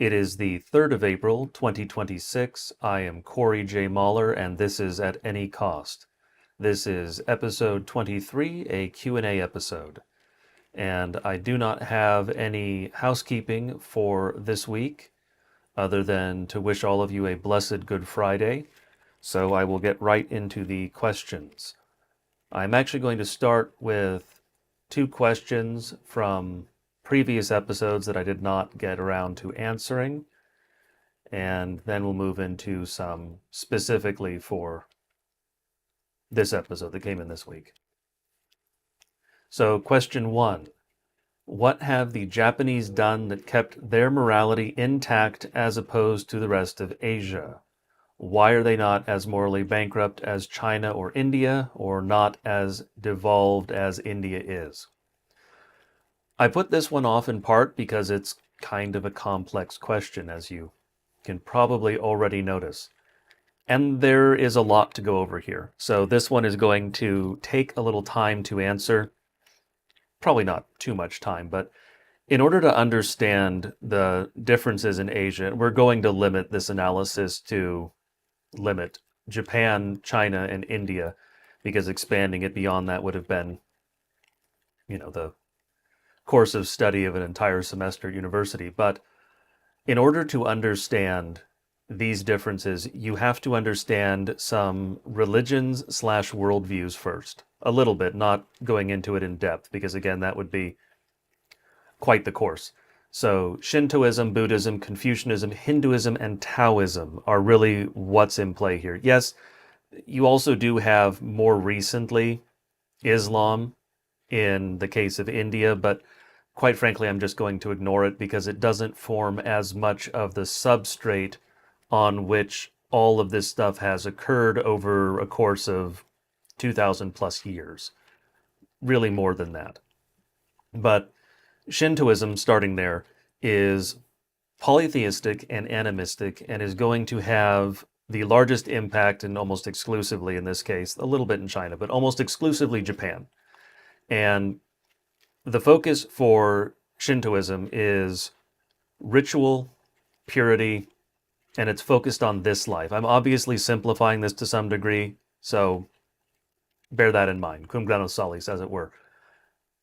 It is the 3rd of April, 2026. I am Corey J. Mahler, and this is At Any Cost. This is episode 23, a Q&A episode. And I do not have any housekeeping for this week, other than to wish all of you a blessed Good Friday. So I will get right into the questions. I'm actually going to start with two questions from previous episodes that I did not get around to answering, and then we'll move into some specifically for this episode that came in this week. So, question one: what have the Japanese done that kept their morality intact as opposed to the rest of Asia? Why are they not as morally bankrupt as China or India, or not as devolved as India is? I put this one off in part because it's kind of a complex question, as you can probably already notice. And there is a lot to go over here. So this one is going to take a little time to answer. Probably not too much time, but in order to understand the differences in Asia, we're going to limit this analysis to limit Japan, China, and India, because expanding it beyond that would have been, the course of study of an entire semester at university. But in order to understand these differences, you have to understand some religions slash worldviews first. A little bit, not going into it in depth, because again, that would be quite the course. So Shintoism, Buddhism, Confucianism, Hinduism, and Taoism are really what's in play here. Yes, you also do have more recently Islam in the case of India, but quite frankly, I'm just going to ignore it because it doesn't form as much of the substrate on which all of this stuff has occurred over a course of 2,000 plus years. Really more than that. But Shintoism, starting there, is polytheistic and animistic and is going to have the largest impact, and almost exclusively in this case, a little bit in China, but almost exclusively Japan. And the focus for Shintoism is ritual, purity, and it's focused on this life. I'm obviously simplifying this to some degree, so bear that in mind. Cum grano salis, as it were.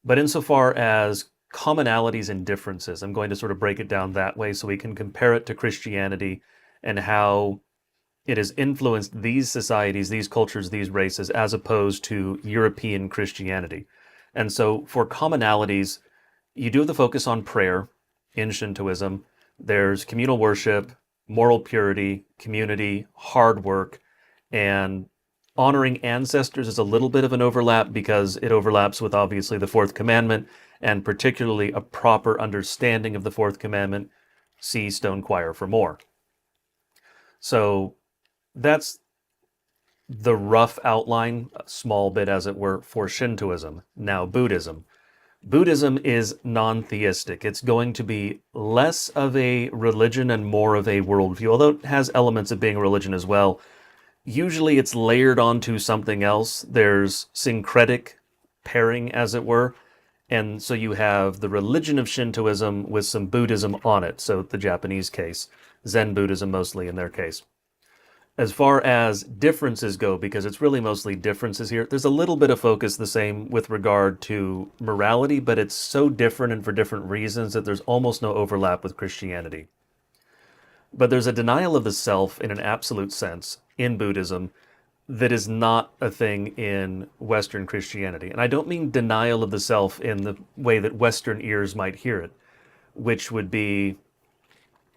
But insofar as commonalities and differences, I'm going to sort of break it down that way so we can compare it to Christianity and how it has influenced these societies, these cultures, these races, as opposed to European Christianity. And so for commonalities, you do have the focus on prayer in Shintoism. There's communal worship, moral purity, community, hard work, and honoring ancestors is a little bit of an overlap because it overlaps with obviously the fourth commandment, and particularly a proper understanding of the fourth commandment. See Stone Choir for more. So that's the rough outline, a small bit as it were, for Shintoism. Now Buddhism. Buddhism is non-theistic. It's going to be less of a religion and more of a worldview, although it has elements of being a religion as well. Usually it's layered onto something else. There's syncretic pairing, as it were. And so you have the religion of Shintoism with some Buddhism on it. So the Japanese case, Zen Buddhism mostly in their case. As far as differences go, because it's really mostly differences here, there's a little bit of focus the same with regard to morality, but it's so different and for different reasons that there's almost no overlap with Christianity. But there's a denial of the self in an absolute sense in Buddhism that is not a thing in Western Christianity. And I don't mean denial of the self in the way that Western ears might hear it, which would be,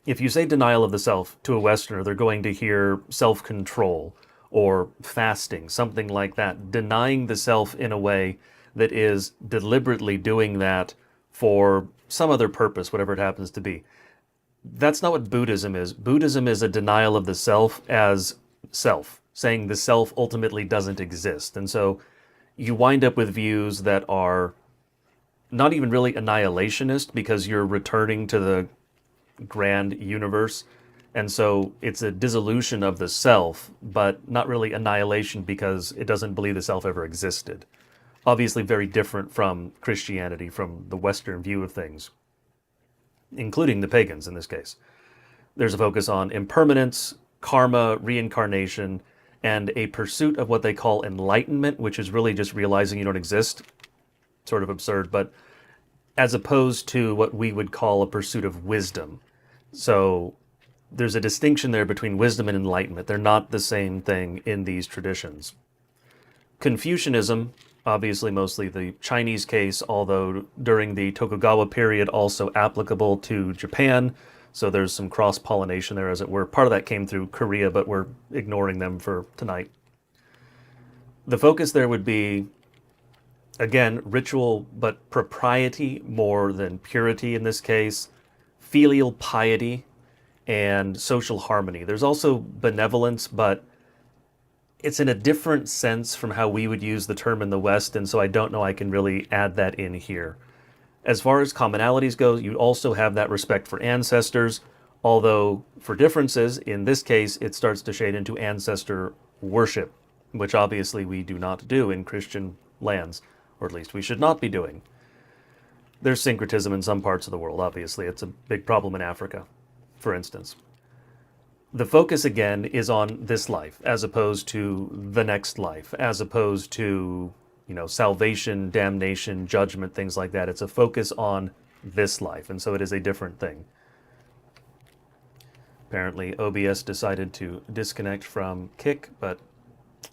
if you say denial of the self to a Westerner, they're going to hear self-control or fasting, something like that, denying the self in a way that is deliberately doing that for some other purpose, whatever it happens to be. That's not what Buddhism is. Buddhism is a denial of the self as self, saying the self ultimately doesn't exist. And so you wind up with views that are not even really annihilationist because you're returning to the grand universe. And so it's a dissolution of the self, but not really annihilation because it doesn't believe the self ever existed. Obviously very different from Christianity, from the Western view of things, including the pagans in this case. There's a focus on impermanence, karma, reincarnation, and a pursuit of what they call enlightenment, which is really just realizing you don't exist. Sort of absurd, but as opposed to what we would call a pursuit of wisdom. So there's a distinction there between wisdom and enlightenment. They're not the same thing in these traditions. Confucianism, obviously mostly the Chinese case, although during the Tokugawa period also applicable to Japan. So there's some cross-pollination there, as it were. Part of that came through Korea, but we're ignoring them for tonight. The focus there would be, again, ritual, but propriety more than purity in this case, filial piety, and social harmony. There's also benevolence, but it's in a different sense from how we would use the term in the West, and so I don't know I can really add that in here. As far as commonalities go, you also have that respect for ancestors, although for differences, in this case, it starts to shade into ancestor worship, which obviously we do not do in Christian lands, or at least we should not be doing. There's syncretism in some parts of the world, obviously. It's a big problem in Africa, for instance. The focus, again, is on this life, as opposed to the next life, as opposed to, salvation, damnation, judgment, things like that. It's a focus on this life, and so it is a different thing. Apparently, OBS decided to disconnect from Kick, but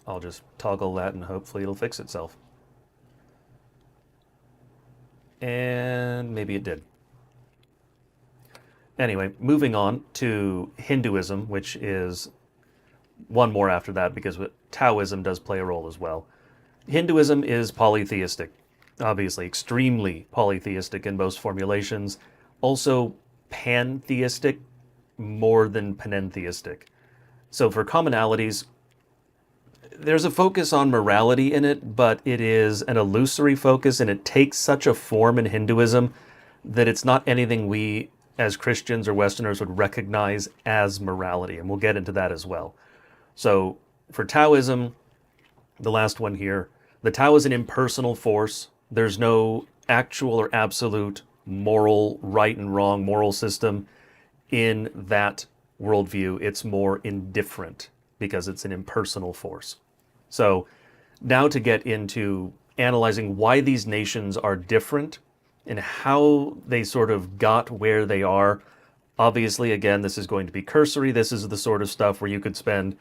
I'll just toggle that and hopefully it'll fix itself. And maybe it did. Anyway, moving on to Hinduism, which is one more after that because Taoism does play a role as well. Hinduism is polytheistic, obviously extremely polytheistic in most formulations, also pantheistic more than panentheistic. So for commonalities, there's a focus on morality in it, but it is an illusory focus, and it takes such a form in Hinduism that it's not anything we as Christians or Westerners would recognize as morality, and we'll get into that as well. So for Taoism, the last one here, the Tao is an impersonal force. There's no actual or absolute moral right and wrong moral system in that worldview. It's more indifferent because it's an impersonal force. So now to get into analyzing why these nations are different and how they sort of got where they are. Obviously, again, this is going to be cursory. This is the sort of stuff where you could spend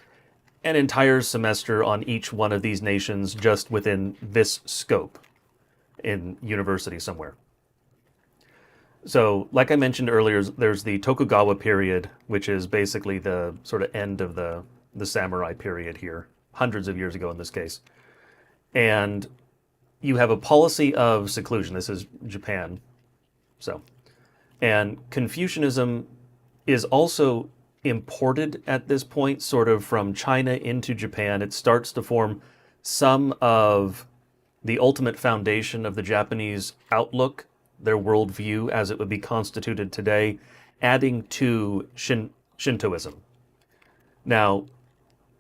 an entire semester on each one of these nations just within this scope in university somewhere. So, like I mentioned earlier, there's the Tokugawa period, which is basically the sort of end of the samurai period here, hundreds of years ago in this case. And you have a policy of seclusion. This is Japan. And Confucianism is also imported at this point, sort of from China into Japan. It starts to form some of the ultimate foundation of the Japanese outlook, their worldview as it would be constituted today, adding to Shintoism. Now,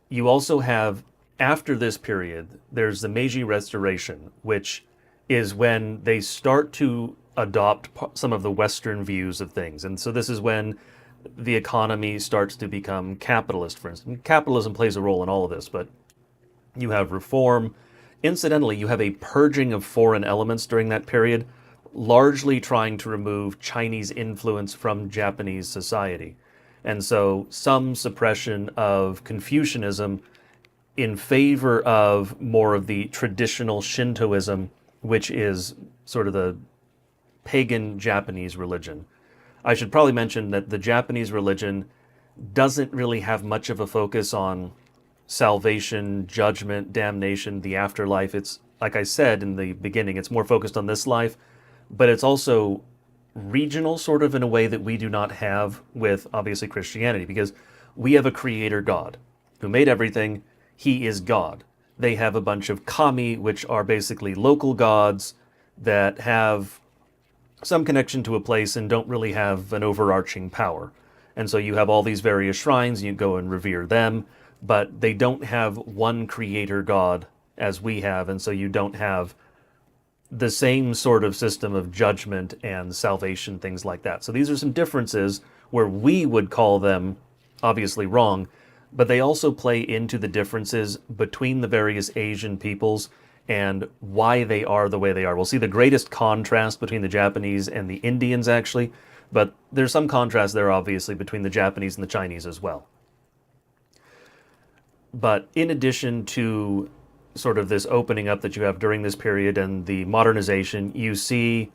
you also have, after this period, there's the Meiji Restoration, which is when they start to adopt some of the Western views of things. And so this is when the economy starts to become capitalist, for instance. Capitalism plays a role in all of this, but you have reform. Incidentally, you have a purging of foreign elements during that period, largely trying to remove Chinese influence from Japanese society. And so some suppression of Confucianism in favor of more of the traditional Shintoism, which is sort of the pagan Japanese religion. I should probably mention that the Japanese religion doesn't really have much of a focus on salvation, judgment, damnation, the afterlife. It's, like I said in the beginning, it's more focused on this life, but it's also regional, sort of in a way that we do not have with, obviously, Christianity, because we have a creator God who made everything. He is God. They have a bunch of kami, which are basically local gods that have some connection to a place and don't really have an overarching power. And so you have all these various shrines, and you go and revere them, but they don't have one creator God as we have, and so you don't have the same sort of system of judgment and salvation, things like that. So these are some differences where we would call them obviously wrong, but they also play into the differences between the various Asian peoples and why they are the way they are. We'll see the greatest contrast between the Japanese and the Indians, actually, but there's some contrast there, obviously, between the Japanese and the Chinese as well. But in addition to sort of this opening up that you have during this period and the modernization, you see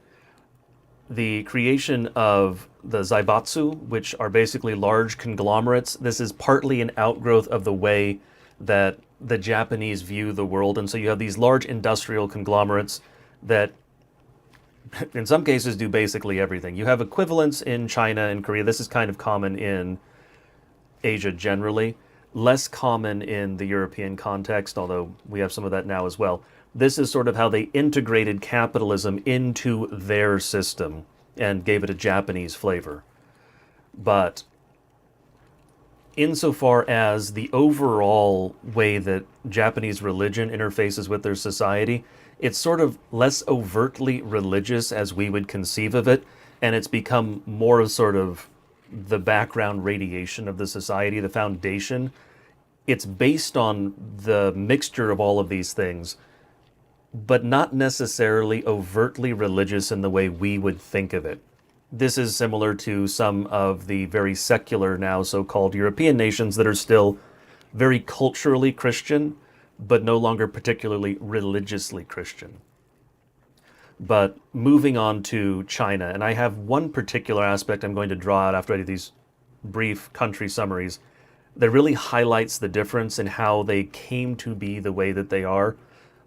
the creation of the zaibatsu, which are basically large conglomerates. This is partly an outgrowth of the way that the Japanese view the world. And so you have these large industrial conglomerates that in some cases do basically everything. You have equivalents in China and Korea. This is kind of common in Asia generally, less common in the European context, although we have some of that now as well. This is sort of how they integrated capitalism into their system and gave it a Japanese flavor. But insofar as the overall way that Japanese religion interfaces with their society, it's sort of less overtly religious as we would conceive of it, and it's become more of sort of the background radiation of the society, the foundation. It's based on the mixture of all of these things, but not necessarily overtly religious in the way we would think of it. This is similar to some of the very secular now so-called European nations that are still very culturally Christian, but no longer particularly religiously Christian. But moving on to China, and I have one particular aspect I'm going to draw out after I do these brief country summaries that really highlights the difference in how they came to be the way that they are.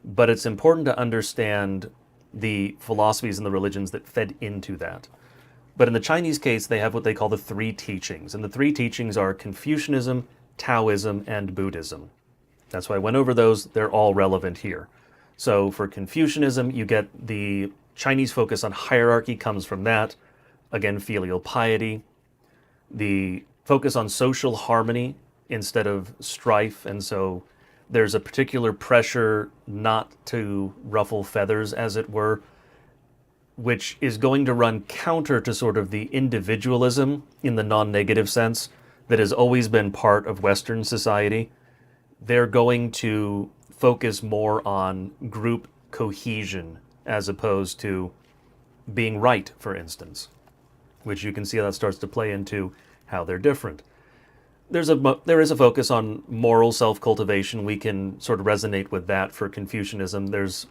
But it's important to understand the philosophies and the religions that fed into that. But in the Chinese case, they have what they call the three teachings. And the three teachings are Confucianism, Taoism, and Buddhism. That's why I went over those. They're all relevant here. So for Confucianism, you get the Chinese focus on hierarchy comes from that. Again, filial piety. The focus on social harmony instead of strife. And so there's a particular pressure not to ruffle feathers, as it were, which is going to run counter to sort of the individualism in the non-negative sense that has always been part of Western society. They're going to focus more on group cohesion as opposed to being right, for instance, which you can see how that starts to play into how they're different. There is a focus on moral self-cultivation. We can sort of resonate with that for Confucianism. There's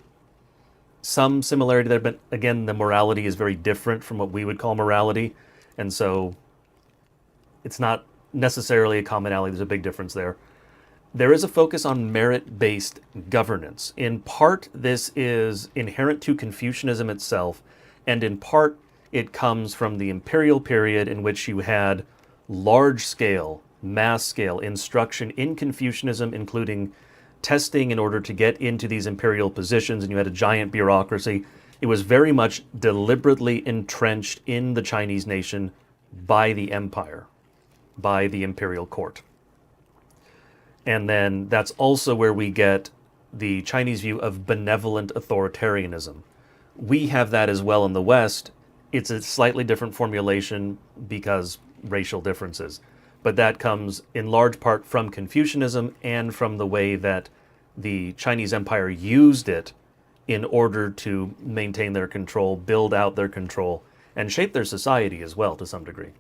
some similarity there, but again, the morality is very different from what we would call morality, and so it's not necessarily a commonality. There's a big difference there. There is a focus on merit-based governance. In part, this is inherent to Confucianism itself, and in part, it comes from the imperial period in which you had large-scale, mass-scale instruction in Confucianism, including testing in order to get into these imperial positions, and you had a giant bureaucracy. It was very much deliberately entrenched in the Chinese nation by the empire, by the imperial court. And then that's also where we get the Chinese view of benevolent authoritarianism. We have that as well in the West. It's a slightly different formulation because racial differences. But that comes in large part from Confucianism and from the way that the Chinese Empire used it in order to maintain their control, build out their control, and shape their society as well to some degree.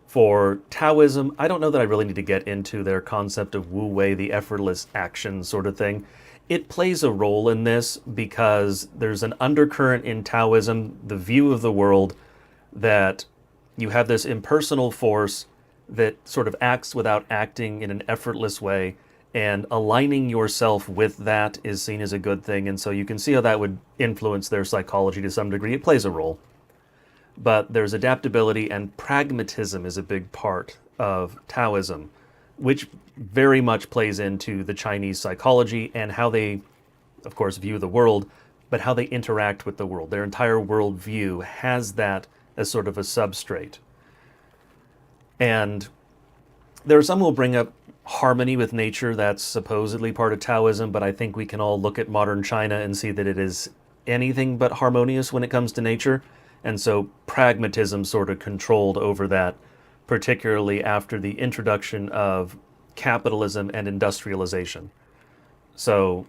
For Taoism, I don't know that I really need to get into their concept of Wu Wei, the effortless action sort of thing. It plays a role in this because there's an undercurrent in Taoism, the view of the world, that you have this impersonal force that sort of acts without acting in an effortless way, and aligning yourself with that is seen as a good thing, and so you can see how that would influence their psychology to some degree. It plays a role. But there's adaptability, and pragmatism is a big part of Taoism, which very much plays into the Chinese psychology and how they, of course, view the world, but how they interact with the world. Their entire worldview has that as sort of a substrate. And there are some who will bring up harmony with nature. That's supposedly part of Taoism, but I think we can all look at modern China and see that it is anything but harmonious when it comes to nature. And so pragmatism sort of controlled over that, particularly after the introduction of capitalism and industrialization. So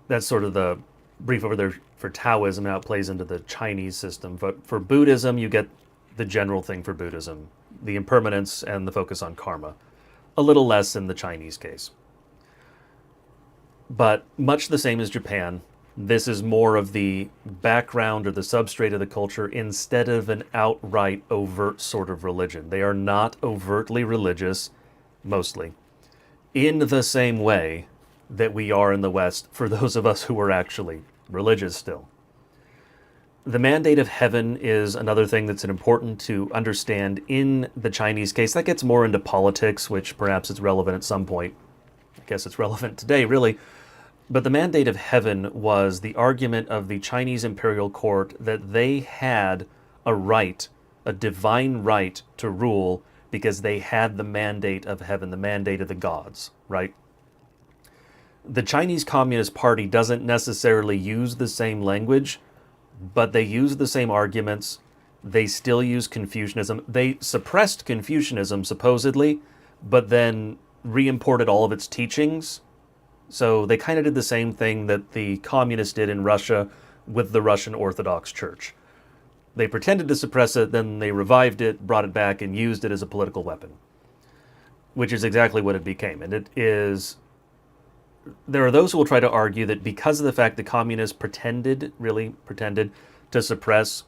that's sort of the brief over there for Taoism, how it plays into the Chinese system. But for Buddhism, you get the general thing for Buddhism, the impermanence and the focus on karma. A little less in the Chinese case. But much the same as Japan, this is more of the background or the substrate of the culture instead of an outright overt sort of religion. They are not overtly religious, mostly, in the same way that we are in the West for those of us who are actually religious still. The mandate of heaven is another thing that's important to understand in the Chinese case. That gets more into politics, which perhaps is relevant at some point. I guess it's relevant today, really. But the mandate of heaven was the argument of the Chinese imperial court that they had a right, a divine right to rule because they had the mandate of heaven, the mandate of the gods, right? The Chinese Communist Party doesn't necessarily use the same language, but they use the same arguments. They still use Confucianism. They suppressed Confucianism, supposedly, but then re-imported all of its teachings. So they kind of did the same thing that the communists did in Russia with the Russian Orthodox Church. They pretended to suppress it, then they revived it, brought it back, and used it as a political weapon, which is exactly what it became. And it is... There are those who will try to argue that because of the fact that communists really pretended, to suppress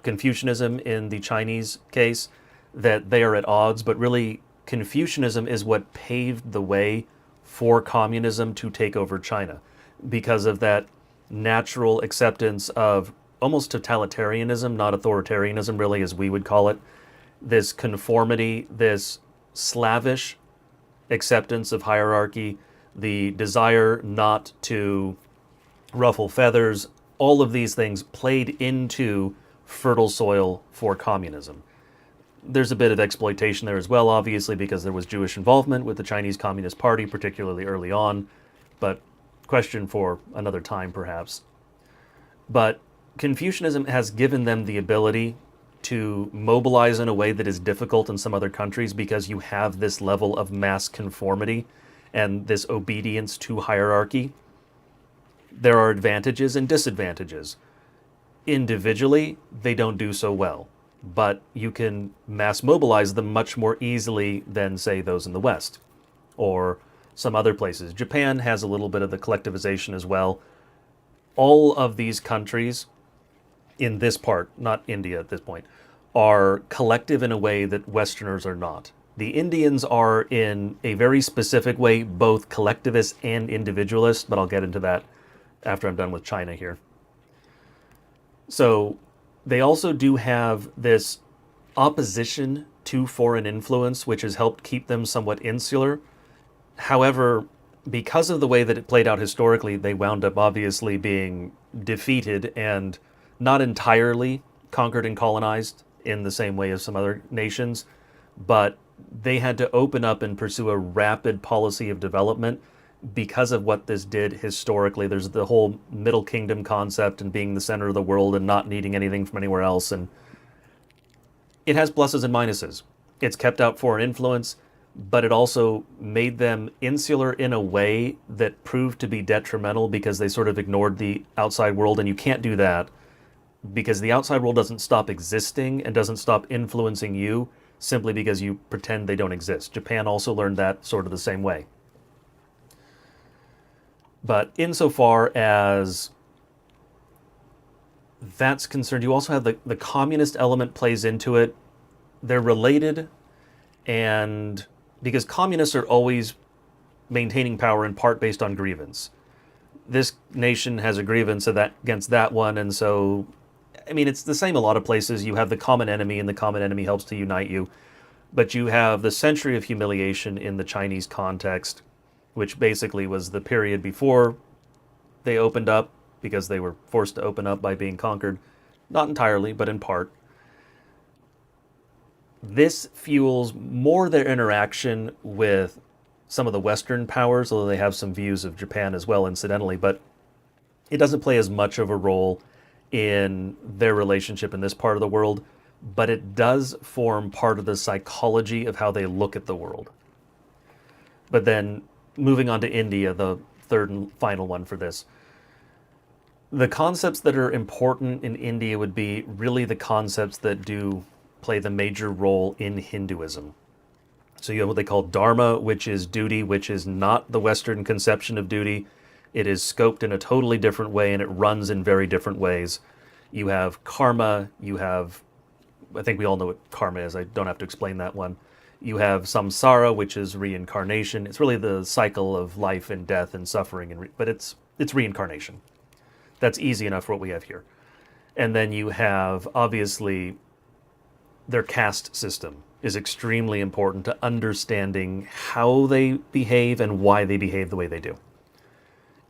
Confucianism in the Chinese case, that they are at odds, but really Confucianism is what paved the way for communism to take over China because of that natural acceptance of almost totalitarianism, not authoritarianism really as we would call it, this conformity, this slavish acceptance of hierarchy, the desire not to ruffle feathers, all of these things played into fertile soil for communism. There's a bit of exploitation there as well, obviously, because there was Jewish involvement with the Chinese Communist Party, particularly early on, but question for another time, perhaps. But Confucianism has given them the ability to mobilize in a way that is difficult in some other countries because you have this level of mass conformity and this obedience to hierarchy. There are advantages and disadvantages. Individually, they don't do so well, but you can mass mobilize them much more easily than, say, those in the West or some other places. Japan has a little bit of the collectivization as well. All of these countries in this part, not India at this point, are collective in a way that Westerners are not. The Indians are in a very specific way, both collectivist and individualist, but I'll get into that after I'm done with China here. So they also do have this opposition to foreign influence, which has helped keep them somewhat insular. However, because of the way that it played out historically, they wound up obviously being defeated and not entirely conquered and colonized in the same way as some other nations, but they had to open up and pursue a rapid policy of development because of what this did historically. There's the whole Middle Kingdom concept and being the center of the world and not needing anything from anywhere else. And it has pluses and minuses. It's kept out foreign influence, but it also made them insular in a way that proved to be detrimental because they sort of ignored the outside world. And you can't do that because the outside world doesn't stop existing and doesn't stop influencing you simply because you pretend they don't exist. Japan also learned that sort of the same way. But insofar as that's concerned, you also have the communist element plays into it. They're related, and because communists are always maintaining power in part based on grievance. This nation has a grievance against that one, and so, I mean, it's the same a lot of places. You have the common enemy, and the common enemy helps to unite you. But you have the century of humiliation in the Chinese context, which basically was the period before they opened up, because they were forced to open up by being conquered. Not entirely, but in part. This fuels more their interaction with some of the Western powers, although they have some views of Japan as well, incidentally, but it doesn't play as much of a role in their relationship in this part of the world, but it does form part of the psychology of how they look at the world. But then moving on to India, the third and final one for this. The concepts that are important in India would be really the concepts that do play the major role in Hinduism. So you have what they call dharma, which is duty, which is not the Western conception of duty. It is scoped in a totally different way, and it runs in very different ways. You have karma, you have, I think we all know what karma is, I don't have to explain that one. You have samsara, which is reincarnation. It's really the cycle of life and death and suffering, but it's reincarnation. That's easy enough for what we have here. And then you have, obviously, their caste system is extremely important to understanding how they behave and why they behave the way they do.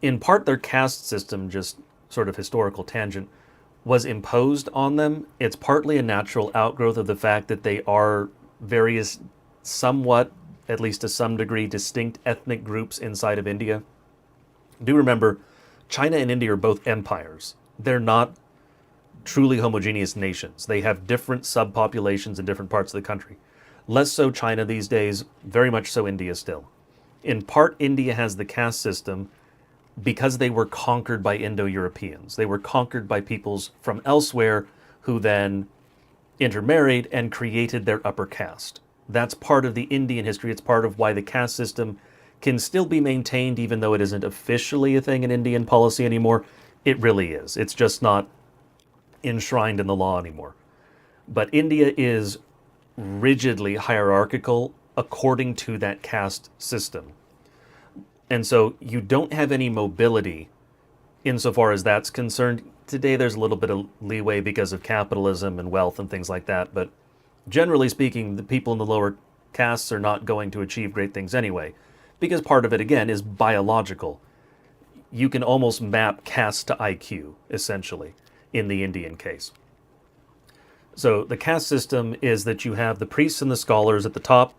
In part, their caste system, just sort of historical tangent, was imposed on them. It's partly a natural outgrowth of the fact that they are various, somewhat, at least to some degree, distinct ethnic groups inside of India. Do remember, China and India are both empires. They're not truly homogeneous nations. They have different subpopulations in different parts of the country. Less so China these days, very much so India still. In part, India has the caste system because they were conquered by Indo-Europeans. They were conquered by peoples from elsewhere who then intermarried and created their upper caste. That's part of the Indian history. It's part of why the caste system can still be maintained even though it isn't officially a thing in Indian policy anymore. It really is. It's just not enshrined in the law anymore. But India is rigidly hierarchical according to that caste system. And so you don't have any mobility insofar as that's concerned. Today there's a little bit of leeway because of capitalism and wealth and things like that, but generally speaking, the people in the lower castes are not going to achieve great things anyway, because part of it, again, is biological. You can almost map caste to IQ, essentially, in the Indian case. So the caste system is that you have the priests and the scholars at the top,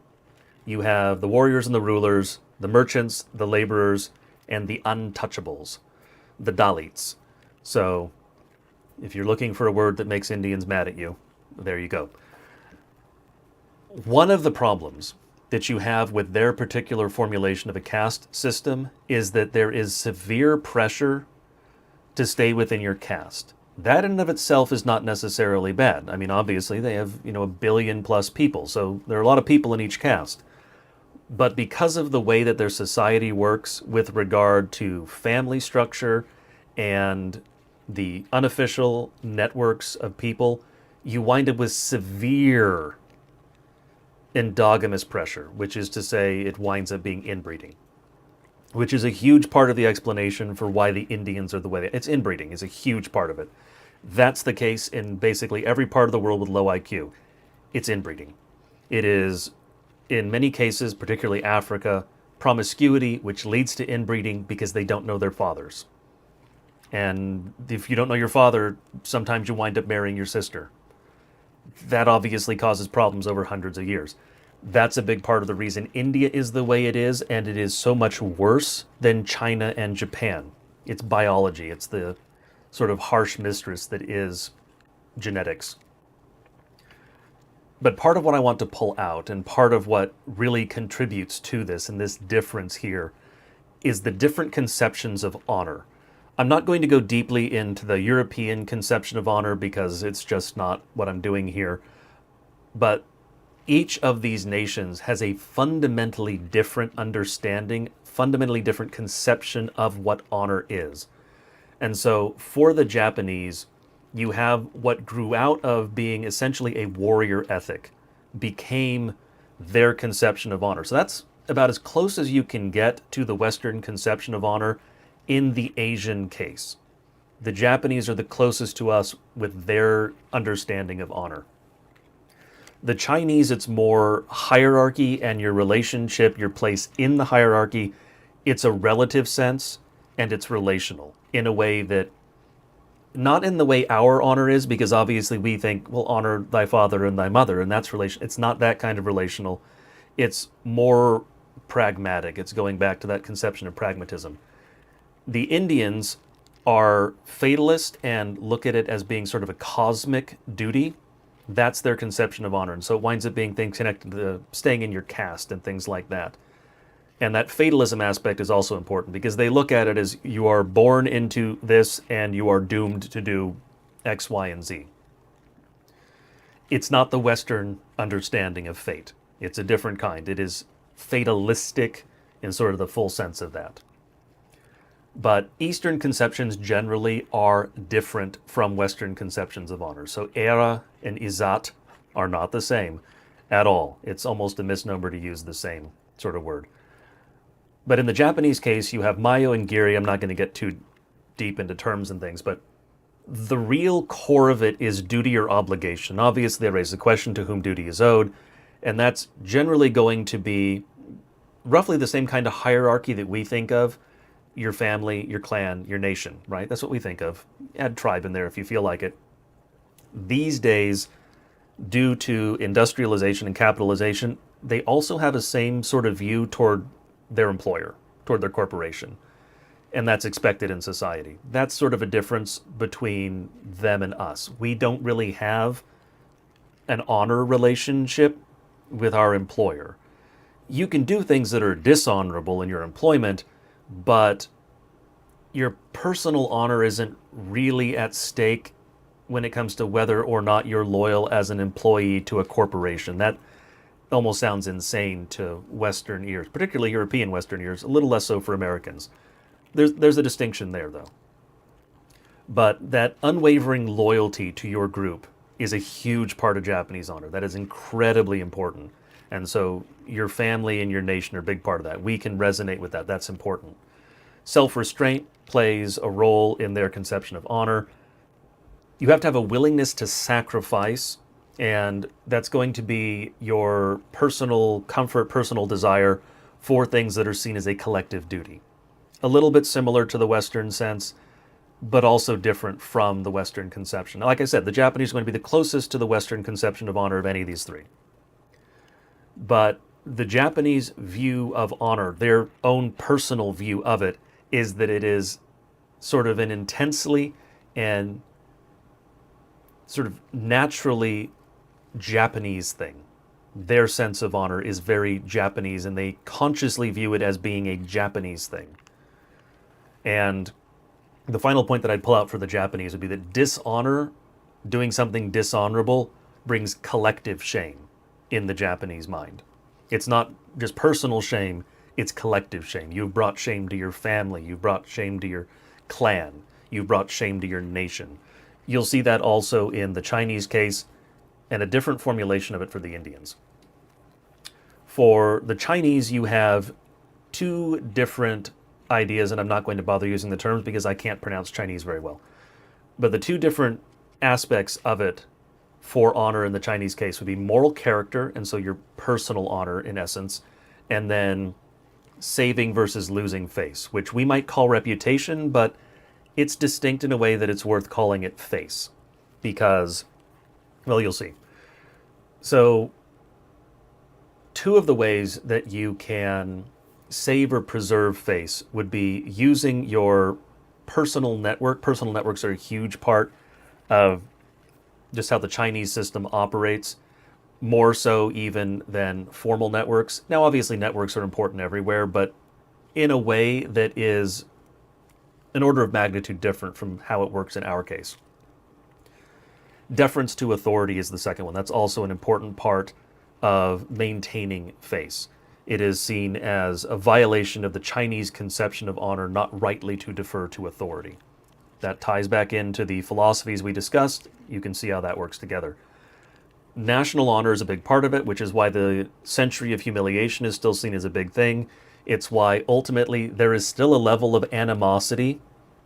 you have the warriors and the rulers, the merchants, the laborers, and the untouchables, the Dalits. So if you're looking for a word that makes Indians mad at you, there you go. One of the problems that you have with their particular formulation of a caste system is that there is severe pressure to stay within your caste. That in and of itself is not necessarily bad. I mean, obviously they have, 1 billion plus people, so there are a lot of people in each caste. But because of the way that their society works with regard to family structure and the unofficial networks of people, you wind up with severe endogamous pressure, which is to say it winds up being inbreeding, which is a huge part of the explanation for why the Indians are the way it's inbreeding is a huge part of it. That's the case in basically every part of the world with low IQ. It's inbreeding. It is, in many cases, particularly Africa, promiscuity, which leads to inbreeding because they don't know their fathers. And if you don't know your father, sometimes you wind up marrying your sister. That obviously causes problems over hundreds of years. That's a big part of the reason India is the way it is, and it is so much worse than China and Japan. It's biology. It's the sort of harsh mistress that is genetics. But part of what I want to pull out, and part of what really contributes to this and this difference here, is the different conceptions of honor. I'm not going to go deeply into the European conception of honor because it's just not what I'm doing here. But each of these nations has a fundamentally different understanding, fundamentally different conception of what honor is. And so for the Japanese, you have what grew out of being essentially a warrior ethic, became their conception of honor. So that's about as close as you can get to the Western conception of honor in the Asian case. The Japanese are the closest to us with their understanding of honor. The Chinese, it's more hierarchy and your relationship, your place in the hierarchy. It's a relative sense and it's relational in a way that, not in the way our honor is, because obviously we think, well, honor thy father and thy mother, and that's relation. It's not that kind of relational. It's more pragmatic. It's going back to that conception of pragmatism. The Indians are fatalist and look at it as being sort of a cosmic duty. That's their conception of honor. And so it winds up being things connected to staying in your caste and things like that. And that fatalism aspect is also important because they look at it as you are born into this and you are doomed to do X, Y, and Z. It's not the Western understanding of fate. It's a different kind. It is fatalistic in sort of the full sense of that. But Eastern conceptions generally are different from Western conceptions of honor. So Ehre and Izzat are not the same at all. It's almost a misnomer to use the same sort of word. But in the Japanese case, you have Mayo and Giri. I'm not going to get too deep into terms and things, but the real core of it is duty or obligation. Obviously, I raise the question to whom duty is owed, and that's generally going to be roughly the same kind of hierarchy that we think of. Your family, your clan, your nation, right? That's what we think of. Add tribe in there if you feel like it. These days, due to industrialization and capitalization, they also have a same sort of view toward their employer, toward their corporation. And that's expected in society. That's sort of a difference between them and us. We don't really have an honor relationship with our employer. You can do things that are dishonorable in your employment, but your personal honor isn't really at stake when it comes to whether or not you're loyal as an employee to a corporation. That almost sounds insane to Western ears, particularly European Western ears, a little less so for Americans. There's a distinction there, though. But that unwavering loyalty to your group is a huge part of Japanese honor. That is incredibly important. And so your family and your nation are a big part of that. We can resonate with that. That's important. Self-restraint plays a role in their conception of honor. You have to have a willingness to sacrifice, and that's going to be your personal comfort, personal desire for things that are seen as a collective duty. A little bit similar to the Western sense, but also different from the Western conception. Like I said, the Japanese are going to be the closest to the Western conception of honor of any of these three. But the Japanese view of honor, their own personal view of it, is that it is sort of an intensely and sort of naturally Japanese thing. Their sense of honor is very Japanese, and they consciously view it as being a Japanese thing. And the final point that I'd pull out for the Japanese would be that dishonor, doing something dishonorable, brings collective shame in the Japanese mind. It's not just personal shame, it's collective shame. You've brought shame to your family, you've brought shame to your clan, you've brought shame to your nation. You'll see that also in the Chinese case, and a different formulation of it for the Indians. For the Chinese, you have two different ideas, and I'm not going to bother using the terms because I can't pronounce Chinese very well. But the two different aspects of it for honor in the Chinese case would be moral character, and so your personal honor in essence, and then saving versus losing face, which we might call reputation, but it's distinct in a way that it's worth calling it face, because, well, you'll see. So, two of the ways that you can save or preserve face would be using your personal network. Personal networks are a huge part of just how the Chinese system operates, more so even than formal networks. Now, obviously, networks are important everywhere, but in a way that is an order of magnitude different from how it works in our case. Deference to authority is the second one. That's also an important part of maintaining face. It is seen as a violation of the Chinese conception of honor not rightly to defer to authority. That ties back into the philosophies we discussed. You can see how that works together. National honor is a big part of it, which is why the century of humiliation is still seen as a big thing. It's why ultimately there is still a level of animosity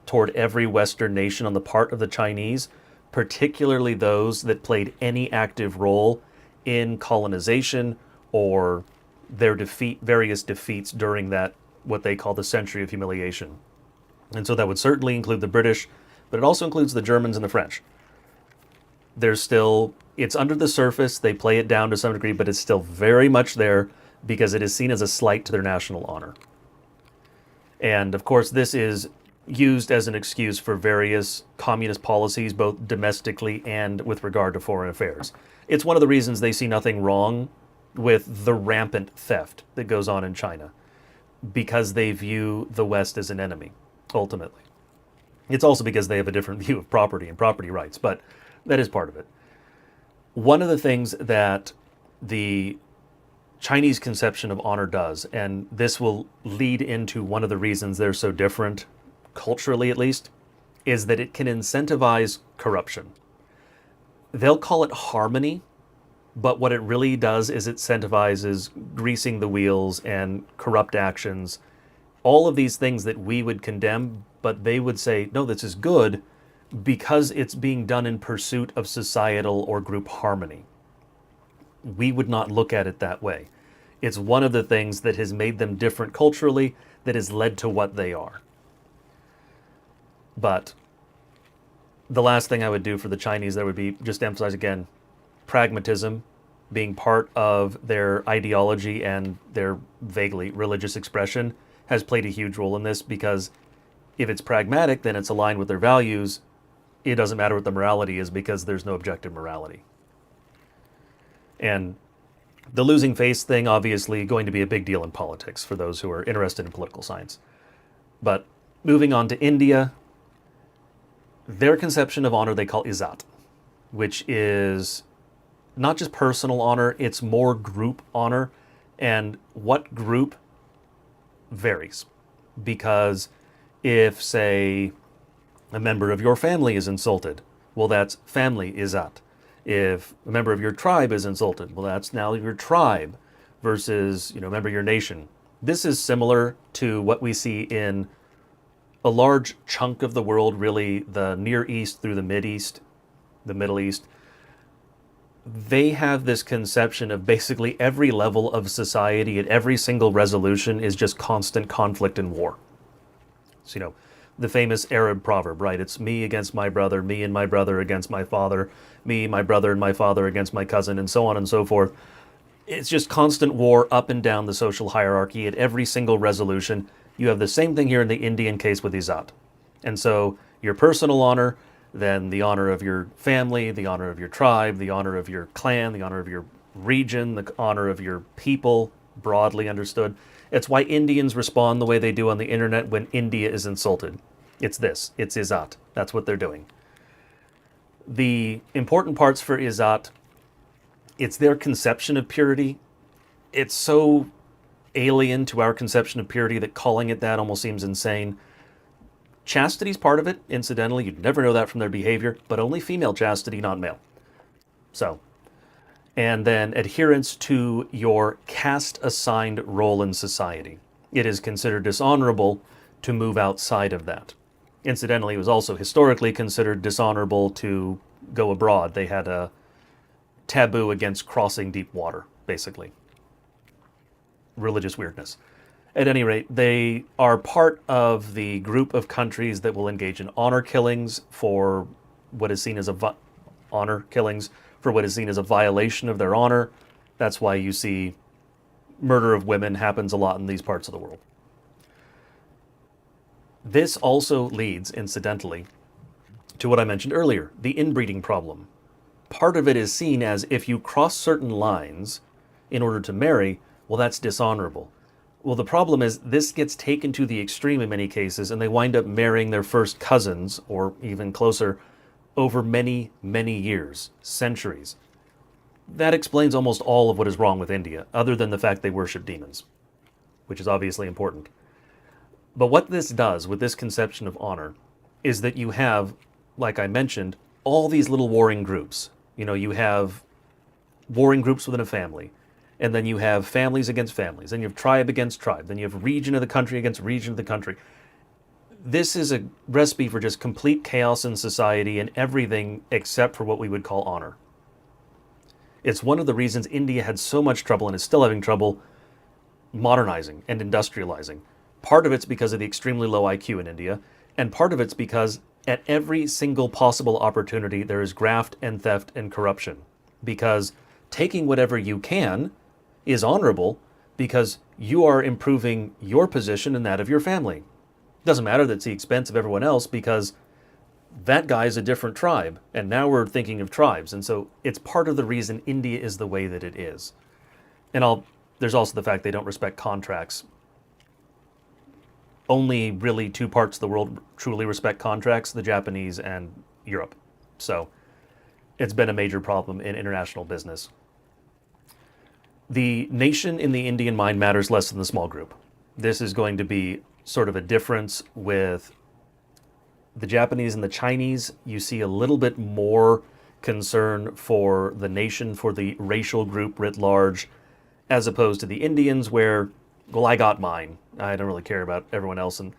toward every Western nation on the part of the Chinese, particularly those that played any active role in colonization or their various defeats during that, what they call the century of humiliation. And so that would certainly include the British, but it also includes the Germans and the French. There's still, it's under the surface, they play it down to some degree, but it's still very much there because it is seen as a slight to their national honor. And of course, this is used as an excuse for various communist policies, both domestically and with regard to foreign affairs. It's one of the reasons they see nothing wrong with the rampant theft that goes on in China, because they view the West as an enemy, ultimately. It's also because they have a different view of property and property rights, but that is part of it. One of the things that the Chinese conception of honor does, and this will lead into one of the reasons they're so different, culturally at least, is that it can incentivize corruption. They'll call it harmony, but what it really does is it incentivizes greasing the wheels and corrupt actions, all of these things that we would condemn, but they would say, no, this is good because it's being done in pursuit of societal or group harmony. We would not look at it that way. It's one of the things that has made them different culturally, that has led to what they are. But the last thing I would do for the Chinese there would be just emphasize again, pragmatism being part of their ideology and their vaguely religious expression has played a huge role in this, because if it's pragmatic, then it's aligned with their values. It doesn't matter what the morality is because there's no objective morality. And the losing face thing, obviously, going to be a big deal in politics for those who are interested in political science. But moving on to India, their conception of honor they call izzat, which is not just personal honor, it's more group honor. And what group varies. Because if, say, a member of your family is insulted, well, that's family izzat. If a member of your tribe is insulted, well, that's now your tribe versus, a member of your nation. This is similar to what we see in a large chunk of the world, really the Near East through the the Middle East. They have this conception of basically every level of society at every single resolution is just constant conflict and war. So, the famous Arab proverb, right? It's me against my brother, me and my brother against my father, me, my brother, and my father against my cousin, and so on and so forth. It's just constant war up and down the social hierarchy at every single resolution. You have the same thing here in the Indian case with izzat. And so your personal honor, then the honor of your family, the honor of your tribe, the honor of your clan, the honor of your region, the honor of your people, broadly understood. It's why Indians respond the way they do on the internet when India is insulted. It's this. It's izzat. That's what they're doing. The important parts for izzat, it's their conception of purity. It's so alien to our conception of purity that calling it that almost seems insane. Chastity's part of it, incidentally. You'd never know that from their behavior, but only female chastity, not male. So, and then adherence to your caste-assigned role in society. It is considered dishonorable to move outside of that. Incidentally, it was also historically considered dishonorable to go abroad. They had a taboo against crossing deep water, basically. Religious weirdness. At any rate, they are part of the group of countries that will engage in honor killings for what is seen as honor killings for what is seen as a violation of their honor. That's why you see murder of women happens a lot in these parts of the world. This also leads, incidentally, to what I mentioned earlier, the inbreeding problem. Part of it is seen as if you cross certain lines in order to marry, well, that's dishonorable. Well, the problem is this gets taken to the extreme in many cases, and they wind up marrying their first cousins, or even closer, over many, many years, centuries. That explains almost all of what is wrong with India, other than the fact they worship demons, which is obviously important. But what this does with this conception of honor is that you have, like I mentioned, all these little warring groups. You have warring groups within a family, and then you have families against families, then you have tribe against tribe, then you have region of the country against region of the country. This is a recipe for just complete chaos in society and everything except for what we would call honor. It's one of the reasons India had so much trouble and is still having trouble modernizing and industrializing. Part of it's because of the extremely low IQ in India, and part of it's because at every single possible opportunity there is graft and theft and corruption. Because taking whatever you can is honorable because you are improving your position and that of your family. Doesn't matter that it's the expense of everyone else because that guy's a different tribe. And now we're thinking of tribes. And so it's part of the reason India is the way that it is. And there's also the fact they don't respect contracts. Only really two parts of the world truly respect contracts, the Japanese and Europe. So it's been a major problem in international business. The nation in the Indian mind matters less than the small group. This is going to be sort of a difference with the Japanese and the Chinese. You see a little bit more concern for the nation, for the racial group writ large, as opposed to the Indians where, well, I got mine. I don't really care about everyone else. And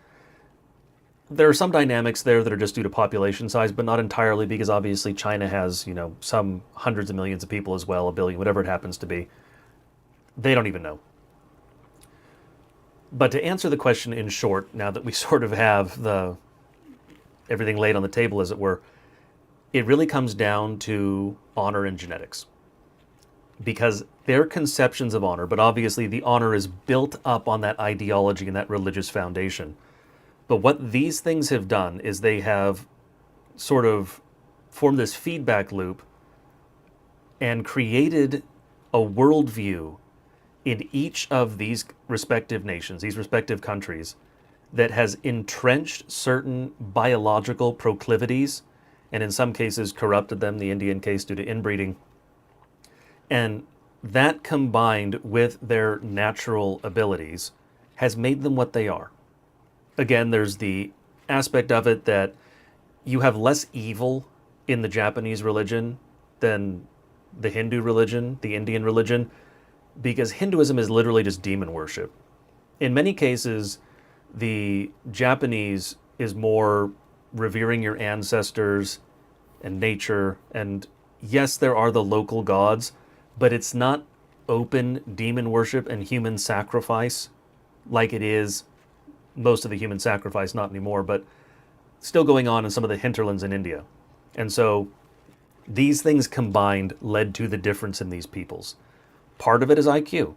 there are some dynamics there that are just due to population size, but not entirely, because obviously China has, some hundreds of millions of people as well, a billion, whatever it happens to be. They don't even know. But to answer the question in short, now that we sort of have everything laid on the table, as it were, it really comes down to honor and genetics. Because their conceptions of honor, but obviously the honor is built up on that ideology and that religious foundation. But what these things have done is they have sort of formed this feedback loop and created a worldview in each of these respective nations, these respective countries, that has entrenched certain biological proclivities, and in some cases corrupted them, the Indian case due to inbreeding. And that combined with their natural abilities has made them what they are. Again, there's the aspect of it that you have less evil in the Japanese religion than the Hindu religion, the Indian religion, because Hinduism is literally just demon worship. In many cases, the Japanese is more revering your ancestors and nature, and yes, there are the local gods, but it's not open demon worship and human sacrifice like it is most of the human sacrifice, not anymore, but still going on in some of the hinterlands in India. And so these things combined led to the difference in these peoples. Part of it is IQ.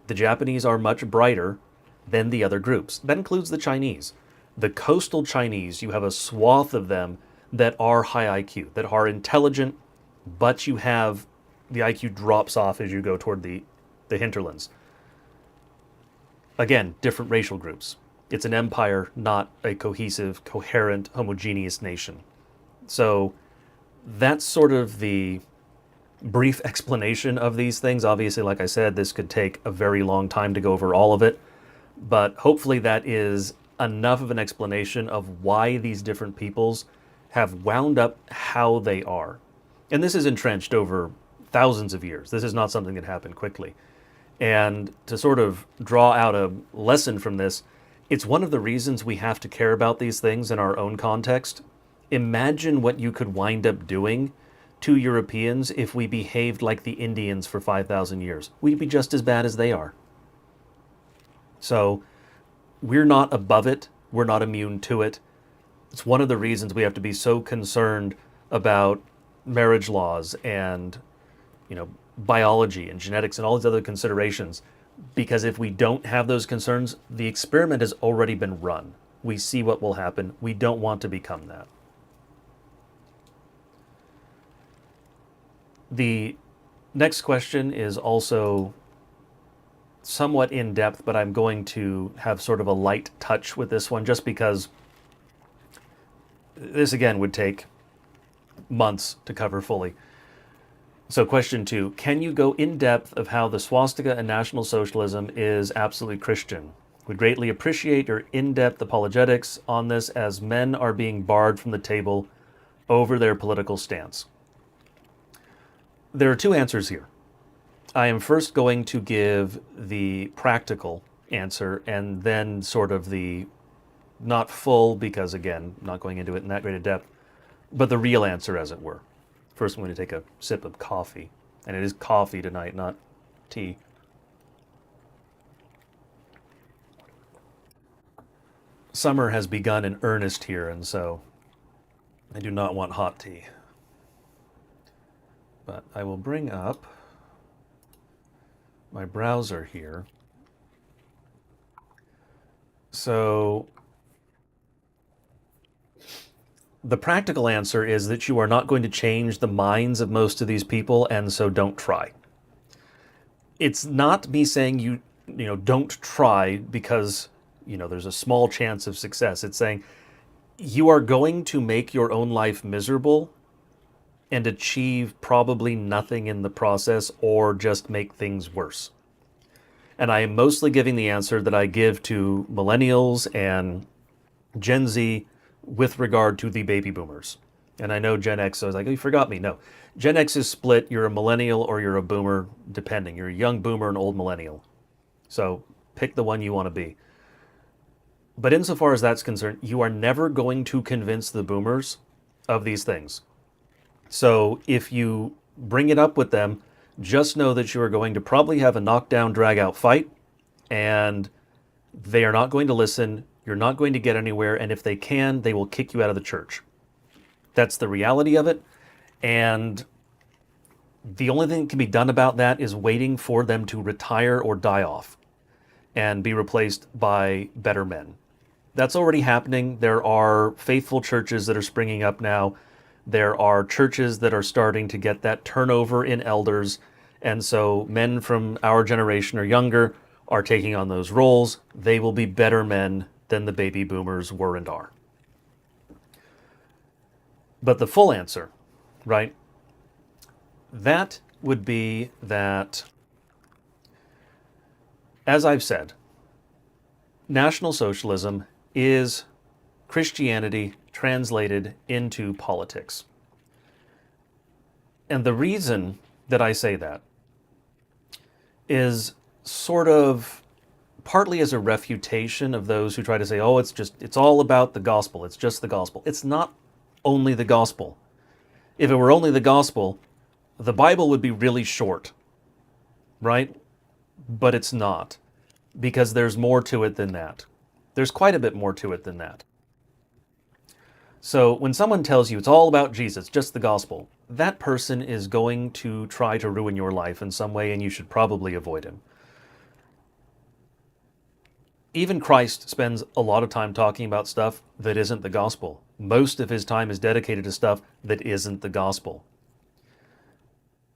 The Japanese are much brighter than the other groups. That includes the Chinese. The coastal Chinese, you have a swath of them that are high IQ, that are intelligent, but you have the IQ drops off as you go toward the hinterlands. Again, different racial groups. It's an empire, not a cohesive, coherent, homogeneous nation. So that's sort of the brief explanation of these things. Obviously, like I said, this could take a very long time to go over all of it, but hopefully that is enough of an explanation of why these different peoples have wound up how they are. And this is entrenched over thousands of years. This is not something that happened quickly. And to sort of draw out a lesson from this, it's one of the reasons we have to care about these things in our own context. Imagine what you could wind up doing to Europeans if we behaved like the Indians for 5,000 years. We'd be just as bad as they are. So we're not above it. We're not immune to it. It's one of the reasons we have to be so concerned about marriage laws and, biology and genetics and all these other considerations. Because if we don't have those concerns, the experiment has already been run. We see what will happen. We don't want to become that. The next question is also somewhat in depth, but I'm going to have sort of a light touch with this one just because this again would take months to cover fully. So question 2, can you go in depth of how the swastika and National Socialism is absolutely Christian? We'd greatly appreciate your in-depth apologetics on this, as men are being barred from the table over their political stance. There are two answers here. I am first going to give the practical answer and then sort of the not full, because again, not going into it in that great a depth, but the real answer, as it were. First, I'm going to take a sip of coffee. And it is coffee tonight, not tea. Summer has begun in earnest here, and so I do not want hot tea. But I will bring up my browser here. So The practical answer is that you are not going to change the minds of most of these people, and so don't try. It's not me saying don't try because, there's a small chance of success. It's saying you are going to make your own life miserable and achieve probably nothing in the process, or just make things worse. And I am mostly giving the answer that I give to millennials and Gen Z with regard to the baby boomers. And I know Gen X, so I was like, oh, you forgot me. No. Gen X is split. You're a millennial or you're a boomer, depending. You're a young boomer and old millennial. So pick the one you want to be. But insofar as that's concerned, you are never going to convince the boomers of these things. So if you bring it up with them, just know that you are going to probably have a knockdown, drag-out fight, and they are not going to listen. You're not going to get anywhere, and if they can, they will kick you out of the church. That's the reality of it, and the only thing that can be done about that is waiting for them to retire or die off and be replaced by better men. That's already happening. There are faithful churches that are springing up now. There are churches that are starting to get that turnover in elders, and so men from our generation or younger are taking on those roles. They will be better men than the baby boomers were and are. But the full answer, right, that would be that, as I've said, National Socialism is Christianity translated into politics. And the reason that I say that is sort of partly as a refutation of those who try to say, oh, it's all about the gospel. It's just the gospel. It's not only the gospel. If it were only the gospel, the Bible would be really short, right? But it's not, because there's more to it than that. There's quite a bit more to it than that. So when someone tells you it's all about Jesus, just the gospel, that person is going to try to ruin your life in some way, and you should probably avoid him. Even Christ spends a lot of time talking about stuff that isn't the gospel. Most of his time is dedicated to stuff that isn't the gospel.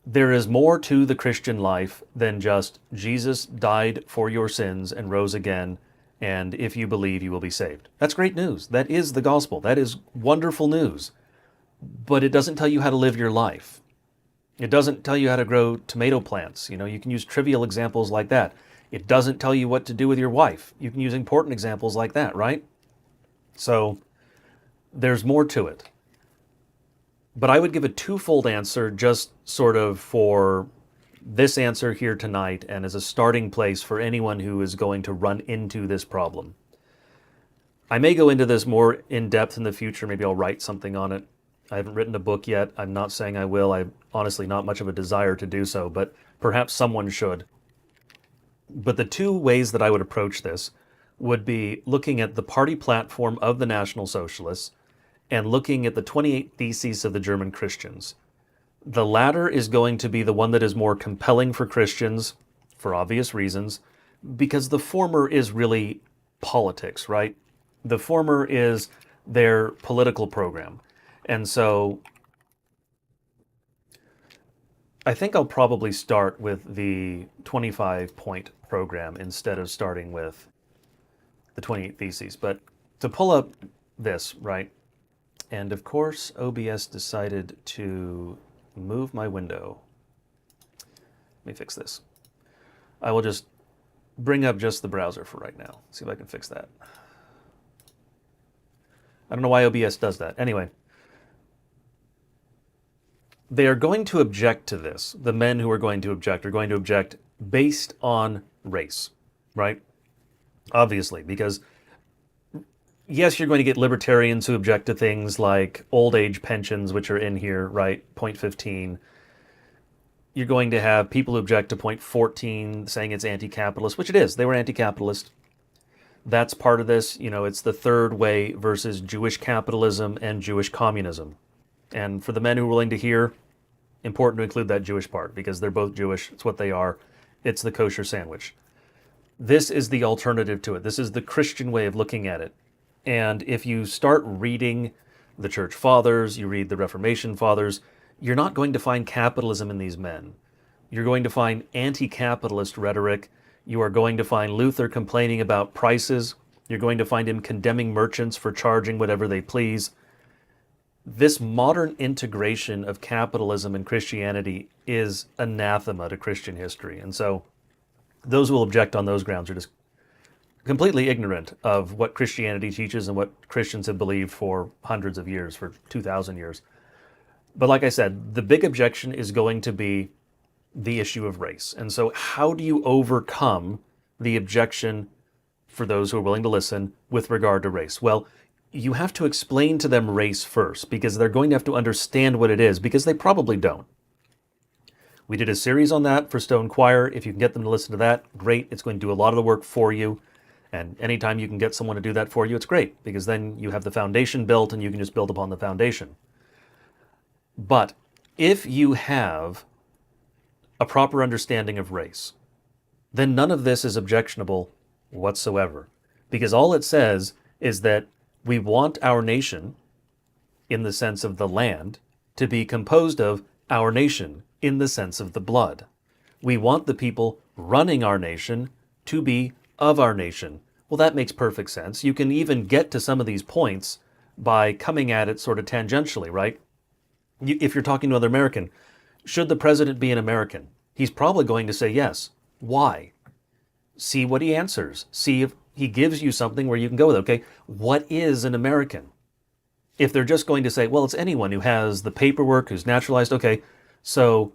There is more to the Christian life than just Jesus died for your sins and rose again, and if you believe, you will be saved. That's great news. That is the gospel. That is wonderful news. But it doesn't tell you how to live your life. It doesn't tell you how to grow tomato plants. You can use trivial examples like that. It doesn't tell you what to do with your wife. You can use important examples like that, right? So there's more to it. But I would give a twofold answer just sort of for this answer here tonight and as a starting place for anyone who is going to run into this problem. I may go into this more in depth in the future. Maybe I'll write something on it. I haven't written a book yet. I'm not saying I will. I honestly not much of a desire to do so, but perhaps someone should. But the two ways that I would approach this would be looking at the party platform of the National Socialists and looking at the 28 Theses of the German Christians. The latter is going to be the one that is more compelling for Christians, for obvious reasons, because the former is really politics, right? The former is their political program. And so I think I'll probably start with the 25-point program instead of starting with the 28 Theses. But to pull up this, right? And of course, OBS decided to move my window. Let me fix this. I will just bring up just the browser for right now. See if I can fix that. I don't know why OBS does that. Anyway, they are going to object to this. The men who are going to object based on race, right? Obviously, because yes, you're going to get libertarians who object to things like old age pensions, which are in here, right? Point 15. You're going to have people who object to point 14 saying it's anti-capitalist, which it is. They were anti-capitalist. That's part of this. It's the third way versus Jewish capitalism and Jewish communism. And for the men who are willing to hear, important to include that Jewish part because they're both Jewish. It's what they are. It's the kosher sandwich. This is the alternative to it. This is the Christian way of looking at it. And if you start reading the Church Fathers, you read the Reformation Fathers, you're not going to find capitalism in these men. You're going to find anti-capitalist rhetoric. You are going to find Luther complaining about prices. You're going to find him condemning merchants for charging whatever they please. This modern integration of capitalism and Christianity is anathema to Christian history. And so those who will object on those grounds are just completely ignorant of what Christianity teaches and what Christians have believed for hundreds of years, for 2,000 years. But like I said, the big objection is going to be the issue of race. And so how do you overcome the objection, for those who are willing to listen, with regard to race? Well, you have to explain to them race first, because they're going to have to understand what it is, because they probably don't. We did a series on that for Stone Choir. If you can get them to listen to that, great. It's going to do a lot of the work for you. And anytime you can get someone to do that for you, it's great, because then you have the foundation built and you can just build upon the foundation. But if you have a proper understanding of race, then none of this is objectionable whatsoever. Because all it says is that we want our nation, in the sense of the land, to be composed of our nation, in the sense of the blood. We want the people running our nation to be of our nation. Well, that makes perfect sense. You can even get to some of these points by coming at it sort of tangentially, right? If you're talking to another American, should the president be an American? He's probably going to say yes. Why? See what he answers. See if he gives you something where you can go with it. Okay, what is an American? If they're just going to say, well, it's anyone who has the paperwork, who's naturalized. Okay, so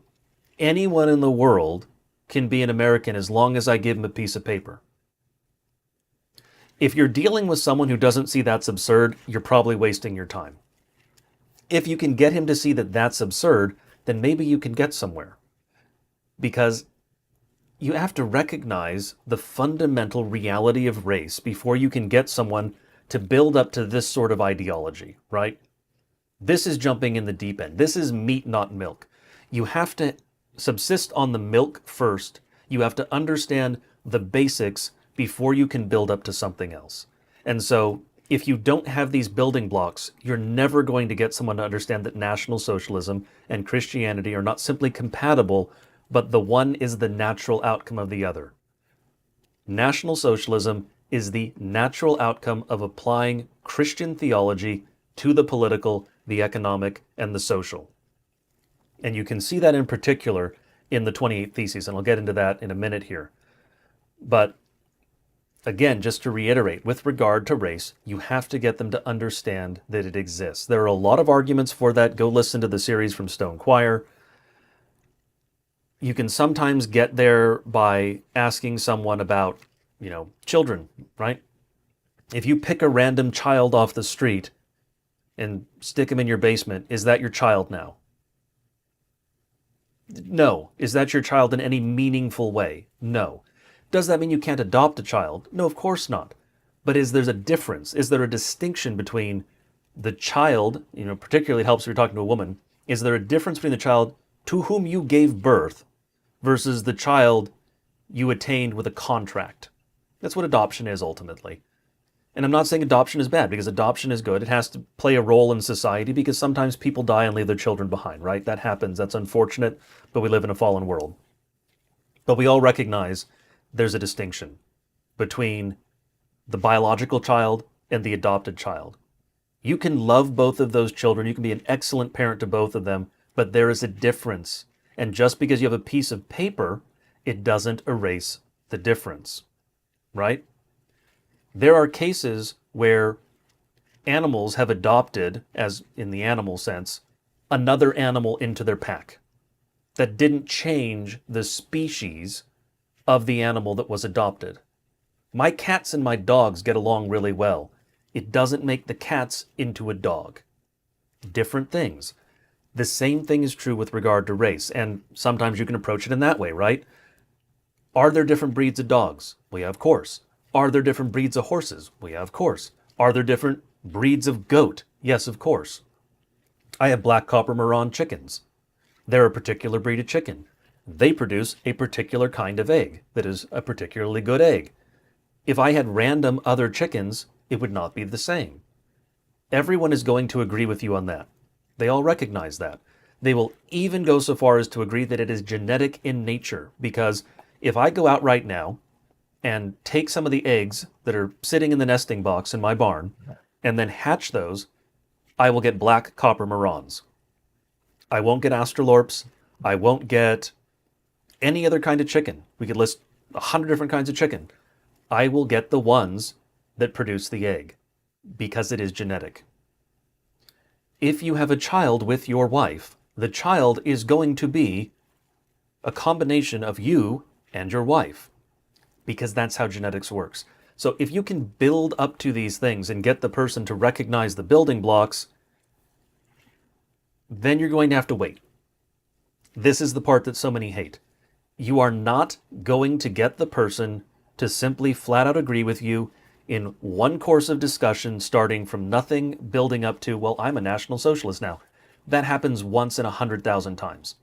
anyone in the world can be an American as long as I give him a piece of paper. If you're dealing with someone who doesn't see that's absurd, you're probably wasting your time. If you can get him to see that that's absurd, then maybe you can get somewhere. Because you have to recognize the fundamental reality of race before you can get someone to build up to this sort of ideology, right? This is jumping in the deep end. This is meat, not milk. You have to subsist on the milk first. You have to understand the basics before you can build up to something else. And so if you don't have these building blocks, you're never going to get someone to understand that National Socialism and Christianity are not simply compatible, but the one is the natural outcome of the other. National Socialism is the natural outcome of applying Christian theology to the political, the economic, and the social. And you can see that in particular in the 28 Theses, and I'll get into that in a minute here. But again, just to reiterate, with regard to race, you have to get them to understand that it exists. There are a lot of arguments for that. Go listen to the series from Stone Choir. You can sometimes get there by asking someone about, children, right? If you pick a random child off the street and stick him in your basement, is that your child now? No. Is that your child in any meaningful way? No. Does that mean you can't adopt a child? No, of course not. But there's a difference? Is there a distinction between the child, particularly it helps if you're talking to a woman, is there a difference between the child to whom you gave birth versus the child you attained with a contract? That's what adoption is ultimately. And I'm not saying adoption is bad, because adoption is good. It has to play a role in society because sometimes people die and leave their children behind, right? That happens. That's unfortunate, but we live in a fallen world. But we all recognize there's a distinction between the biological child and the adopted child. You can love both of those children. You can be an excellent parent to both of them, but there is a difference. And just because you have a piece of paper, it doesn't erase the difference, right? There are cases where animals have adopted, as in the animal sense, another animal into their pack that didn't change the species of the animal that was adopted. My cats and my dogs get along really well. It doesn't make the cats into a dog. Different things. The same thing is true with regard to race, and sometimes you can approach it in that way, right? Are there different breeds of dogs? Well, yeah, of course. Are there different breeds of horses? Well, yeah, of course. Are there different breeds of goat? Yes, of course. I have black copper Marron chickens. They're a particular breed of chicken. They produce a particular kind of egg that is a particularly good egg. If I had random other chickens, it would not be the same. Everyone is going to agree with you on that. They all recognize that. They will even go so far as to agree that it is genetic in nature, because if I go out right now and take some of the eggs that are sitting in the nesting box in my barn and then hatch those, I will get black copper marrons. I won't get astrolorps. I won't get any other kind of chicken. We could list 100 different kinds of chicken. I will get the ones that produce the egg because it is genetic. If you have a child with your wife, the child is going to be a combination of you and your wife, because that's how genetics works. So if you can build up to these things and get the person to recognize the building blocks, then you're going to have to wait. This is the part that so many hate. You are not going to get the person to simply flat out agree with you in one course of discussion, starting from nothing, building up to, well, I'm a National Socialist now. That happens once in 100,000 times.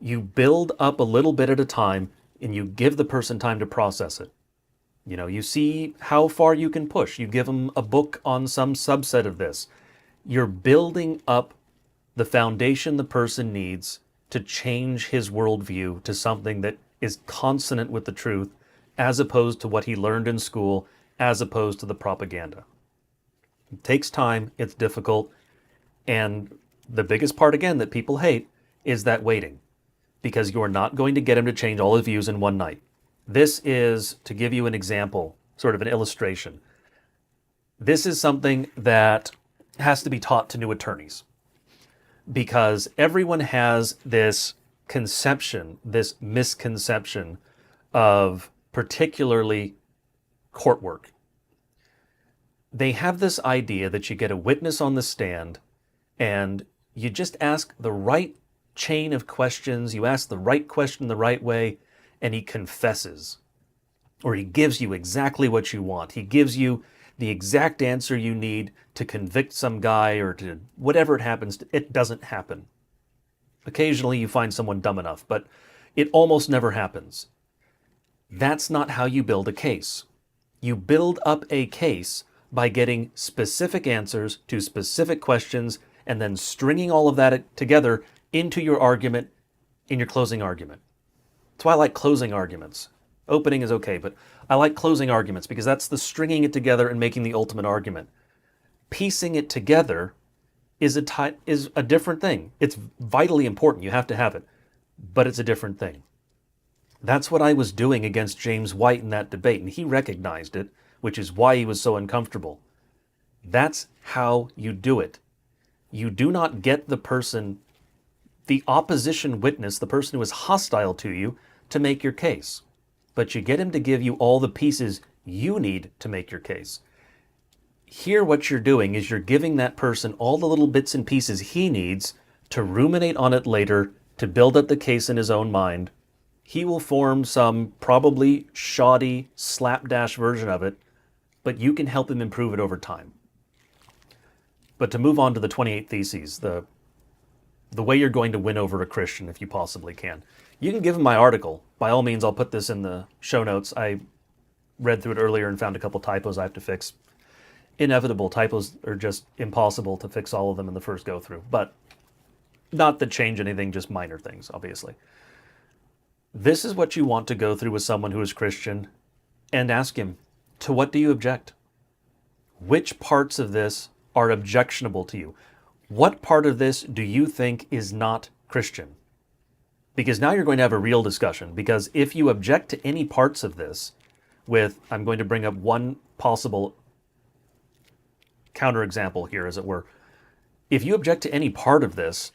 You build up a little bit at a time, and you give the person time to process it. You see how far you can push. You give them a book on some subset of this. You're building up the foundation the person needs to change his worldview to something that is consonant with the truth, as opposed to what he learned in school, as opposed to the propaganda. It takes time, it's difficult, and the biggest part, again, that people hate is that waiting, because you're not going to get him to change all his views in one night. This is, to give you an example, sort of an illustration, this is something that has to be taught to new attorneys, because everyone has this conception, this misconception of particularly court work. They have this idea that you get a witness on the stand and you just ask the right chain of questions, you ask the right question the right way, and he confesses. Or he gives you exactly what you want. He gives you the exact answer you need to convict some guy, or to whatever it happens. It doesn't happen. Occasionally you find someone dumb enough, but it almost never happens. That's not how you build a case. You build up a case by getting specific answers to specific questions and then stringing all of that together into your argument, in your closing argument. That's why I like closing arguments. Opening is okay, but I like closing arguments because that's the stringing it together and making the ultimate argument. Piecing it together is a different thing. It's vitally important. You have to have it, but it's a different thing. That's what I was doing against James White in that debate, and he recognized it, which is why he was so uncomfortable. That's how you do it. You do not get the person, the opposition witness, the person who is hostile to you, to make your case. But you get him to give you all the pieces you need to make your case. Here what you're doing is you're giving that person all the little bits and pieces he needs to ruminate on it later, to build up the case in his own mind. He will form some probably shoddy, slapdash version of it, but you can help him improve it over time. But to move on to the 28 Theses, the way you're going to win over a Christian, if you possibly can. You can give him my article. By all means, I'll put this in the show notes. I read through it earlier and found a couple typos I have to fix. Inevitable. Typos are just impossible to fix all of them in the first go-through, but not that change anything, just minor things, obviously. This is what you want to go through with someone who is Christian and ask him, to what do you object? Which parts of this are objectionable to you? What part of this do you think is not Christian? Because now you're going to have a real discussion, because if you object to any parts of this with, I'm going to bring up one possible counterexample here, as it were. If you object to any part of this,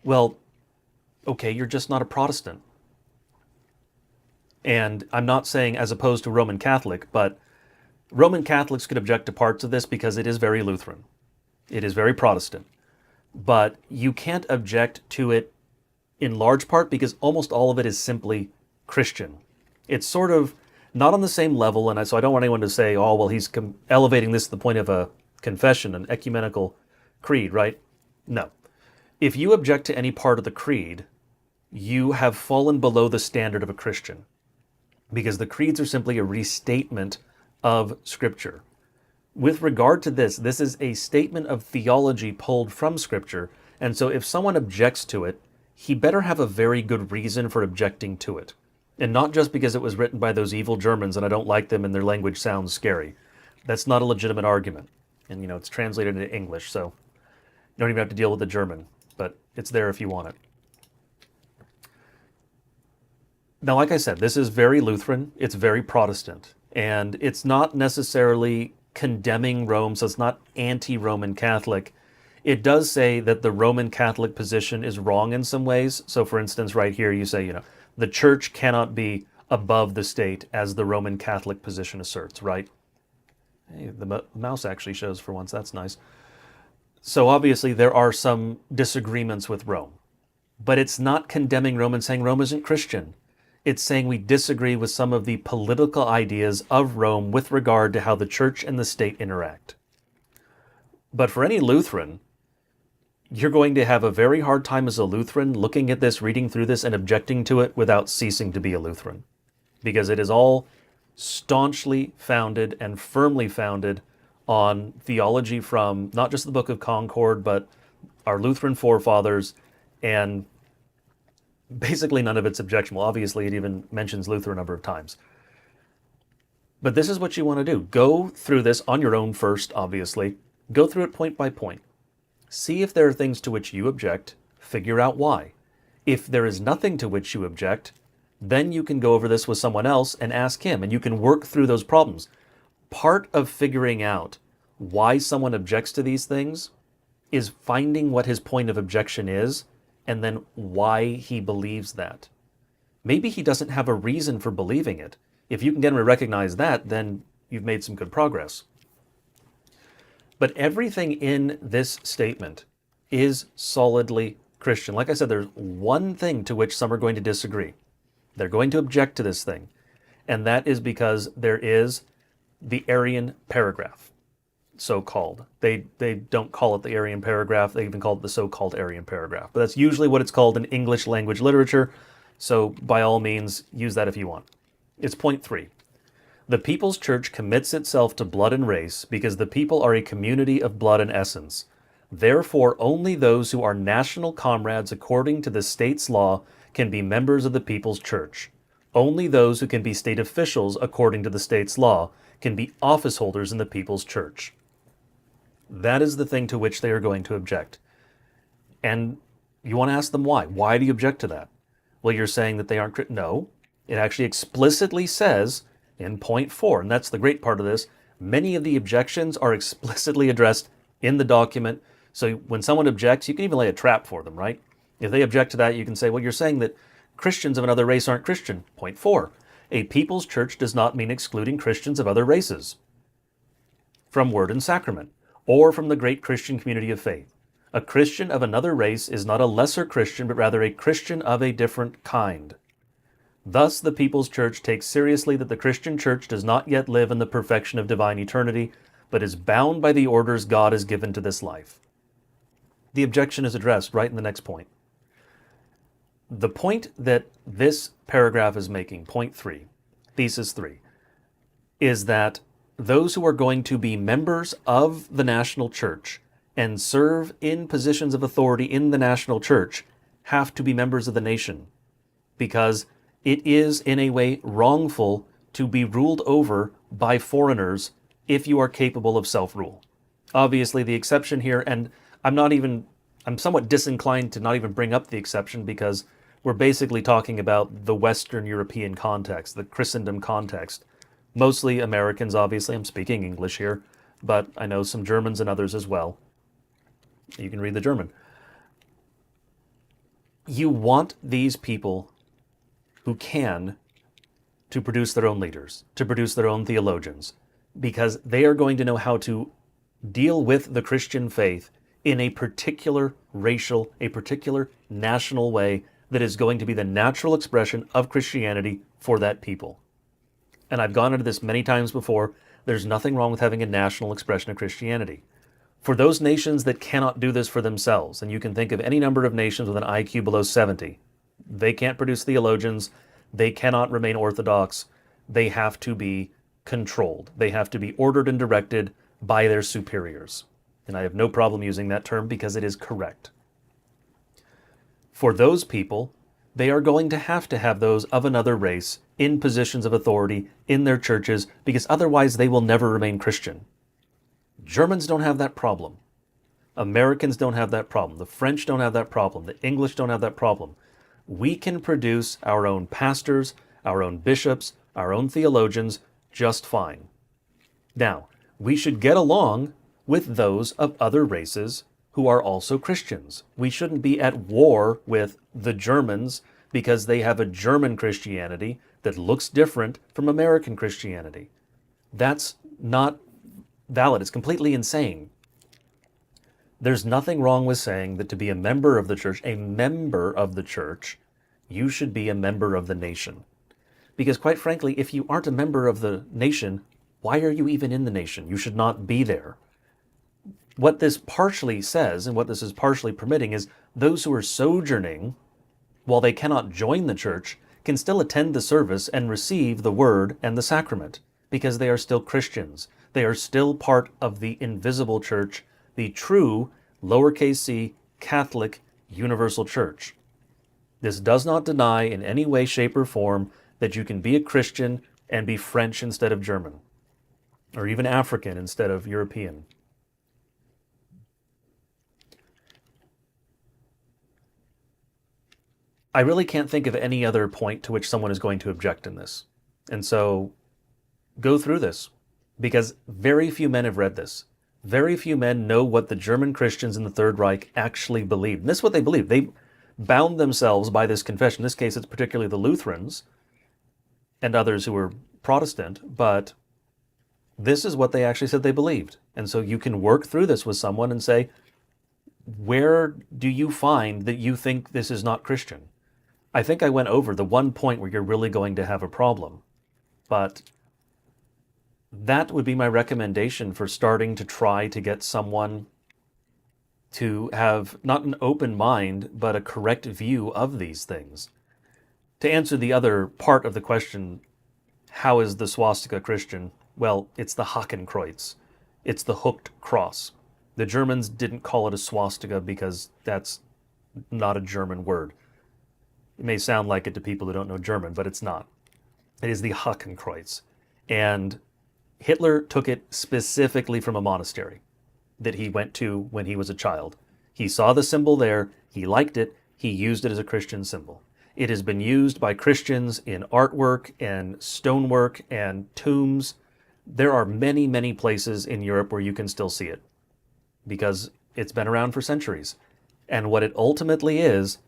well, okay, you're just not a Protestant. And I'm not saying as opposed to Roman Catholic, but Roman Catholics could object to parts of this because it is very Lutheran. It is very Protestant. But you can't object to it in large part because almost all of it is simply Christian. It's sort of not on the same level, and so I don't want anyone to say, oh, well, he's elevating this to the point of a confession, an ecumenical creed, right? No. If you object to any part of the creed, you have fallen below the standard of a Christian, because the creeds are simply a restatement of Scripture. With regard to this, this is a statement of theology pulled from Scripture, and so if someone objects to it, he better have a very good reason for objecting to it. And not just because it was written by those evil Germans and I don't like them and their language sounds scary. That's not a legitimate argument. And, it's translated into English, so you don't even have to deal with the German, but it's there if you want it. Now, like I said, this is very Lutheran, it's very Protestant, and it's not necessarily condemning Rome, so it's not anti-Roman Catholic. It does say that the Roman Catholic position is wrong in some ways. So for instance, right here you say, the church cannot be above the state as the Roman Catholic position asserts, right? Hey, the mouse actually shows for once, that's nice. So obviously there are some disagreements with Rome, but it's not condemning Rome and saying Rome isn't Christian. It's saying we disagree with some of the political ideas of Rome with regard to how the church and the state interact. But for any Lutheran, you're going to have a very hard time as a Lutheran looking at this, reading through this, and objecting to it without ceasing to be a Lutheran. Because it is all staunchly founded and firmly founded on theology from not just the Book of Concord, but our Lutheran forefathers, and basically none of it's objectionable. Obviously, it even mentions Luther a number of times. But this is what you want to do. Go through this on your own first, obviously. Go through it point by point. See if there are things to which you object. Figure out why. If there is nothing to which you object, then you can go over this with someone else and ask him, and you can work through those problems. Part of figuring out why someone objects to these things is finding what his point of objection is, and then why he believes that. Maybe he doesn't have a reason for believing it. If you can get him to recognize that, then you've made some good progress. But everything in this statement is solidly Christian. Like I said, there's one thing to which some are going to disagree. They're going to object to this thing, and that is because there is the Arian paragraph, so-called. They don't call it the Arian paragraph, they even call it the so-called Arian paragraph. But that's usually what it's called in English language literature, so by all means, use that if you want. It's point 3. The people's church commits itself to blood and race because the people are a community of blood and essence. Therefore, only those who are national comrades according to the state's law can be members of the people's church. Only those who can be state officials according to the state's law can be office holders in the people's church. That is the thing to which they are going to object. And you want to ask them why. Why do you object to that? Well, you're saying that they aren't... No, it actually explicitly says in point 4, and that's the great part of this, many of the objections are explicitly addressed in the document. So when someone objects, you can even lay a trap for them, right? If they object to that, you can say, well, you're saying that Christians of another race aren't Christian. Point 4, a people's church does not mean excluding Christians of other races from word and sacrament, or from the great Christian community of faith. A Christian of another race is not a lesser Christian, but rather a Christian of a different kind. Thus, the people's church takes seriously that the Christian church does not yet live in the perfection of divine eternity, but is bound by the orders God has given to this life. The objection is addressed right in the next point. The point that this paragraph is making, point 3, thesis 3, is that those who are going to be members of the national church and serve in positions of authority in the national church have to be members of the nation, because it is in a way wrongful to be ruled over by foreigners if you are capable of self-rule. Obviously, the exception here, and I'm somewhat disinclined to not even bring up the exception because we're basically talking about the Western European context, the Christendom context. Mostly Americans, obviously. I'm speaking English here, but I know some Germans and others as well. You can read the German. You want these people who can to produce their own leaders, to produce their own theologians, because they are going to know how to deal with the Christian faith in a particular racial, a particular national way that is going to be the natural expression of Christianity for that people. And I've gone into this many times before, there's nothing wrong with having a national expression of Christianity. For those nations that cannot do this for themselves, and you can think of any number of nations with an IQ below 70, they can't produce theologians, they cannot remain orthodox, they have to be controlled. They have to be ordered and directed by their superiors. And I have no problem using that term because it is correct. For those people, they are going to have those of another race in positions of authority in their churches because otherwise they will never remain Christian. Germans don't have that problem. Americans don't have that problem. The French don't have that problem. The English don't have that problem. We can produce our own pastors, our own bishops, our own theologians just fine. Now, we should get along with those of other races who are also Christians. We shouldn't be at war with the Germans because they have a German Christianity that looks different from American Christianity. That's not valid. It's completely insane. There's nothing wrong with saying that to be a member of the church, you should be a member of the nation. Because quite frankly, if you aren't a member of the nation, why are you even in the nation? You should not be there. What this partially says, and what this is partially permitting, is those who are sojourning, while they cannot join the church, can still attend the service and receive the word and the sacrament, because they are still Christians. They are still part of the invisible church, the true, lowercase c, Catholic, universal church. This does not deny in any way, shape, or form that you can be a Christian and be French instead of German, or even African instead of European. I really can't think of any other point to which someone is going to object in this. And so go through this, because very few men have read this. Very few men know what the German Christians in the Third Reich actually believed. And this is what they believed. They bound themselves by this confession. In this case, it's particularly the Lutherans and others who were Protestant, but this is what they actually said they believed. And so you can work through this with someone and say, where do you find that you think this is not Christian? I think I went over the one point where you're really going to have a problem, but that would be my recommendation for starting to try to get someone to have not an open mind, but a correct view of these things. To answer the other part of the question, how is the swastika Christian? Well, it's the Hakenkreuz. It's the hooked cross. The Germans didn't call it a swastika because that's not a German word. It may sound like it to people who don't know German, but it's not. It is the Hakenkreuz. And Hitler took it specifically from a monastery that he went to when he was a child. He saw the symbol there, he liked it, he used it as a Christian symbol. It has been used by Christians in artwork and stonework and tombs. There are many, many places in Europe where you can still see it because it's been around for centuries. And what it ultimately is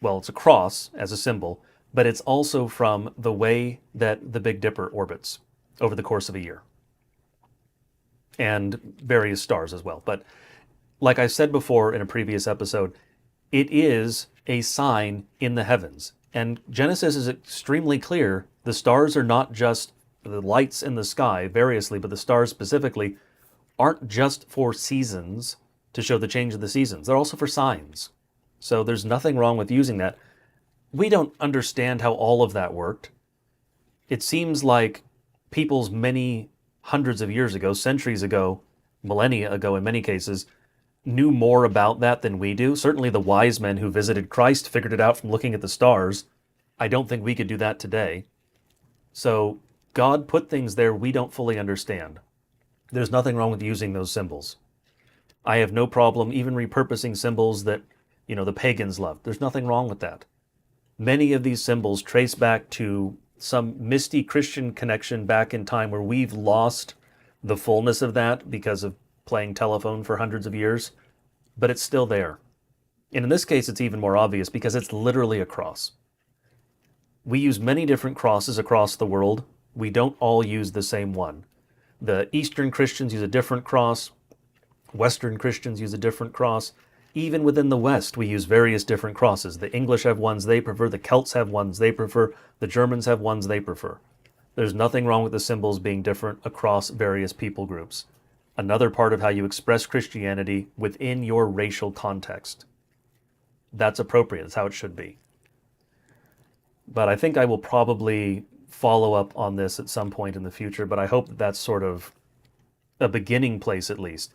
well, it's a cross as a symbol, but it's also from the way that the Big Dipper orbits over the course of a year. And various stars as well. But like I said before in a previous episode, it is a sign in the heavens. And Genesis is extremely clear. The stars are not just the lights in the sky variously, but the stars specifically aren't just for seasons to show the change of the seasons. They're also for signs. So there's nothing wrong with using that. We don't understand how all of that worked. It seems like peoples many hundreds of years ago, centuries ago, millennia ago in many cases, knew more about that than we do. Certainly the wise men who visited Christ figured it out from looking at the stars. I don't think we could do that today. So God put things there we don't fully understand. There's nothing wrong with using those symbols. I have no problem even repurposing symbols that, the pagans loved. There's nothing wrong with that. Many of these symbols trace back to some misty Christian connection back in time where we've lost the fullness of that because of playing telephone for hundreds of years, but it's still there. And in this case, it's even more obvious because it's literally a cross. We use many different crosses across the world. We don't all use the same one. The Eastern Christians use a different cross. Western Christians use a different cross. Even within the West, we use various different crosses. The English have ones they prefer, the Celts have ones they prefer, the Germans have ones they prefer. There's nothing wrong with the symbols being different across various people groups. Another part of how you express Christianity within your racial context. That's appropriate, that's how it should be. But I think I will probably follow up on this at some point in the future, but I hope that that's sort of a beginning place at least.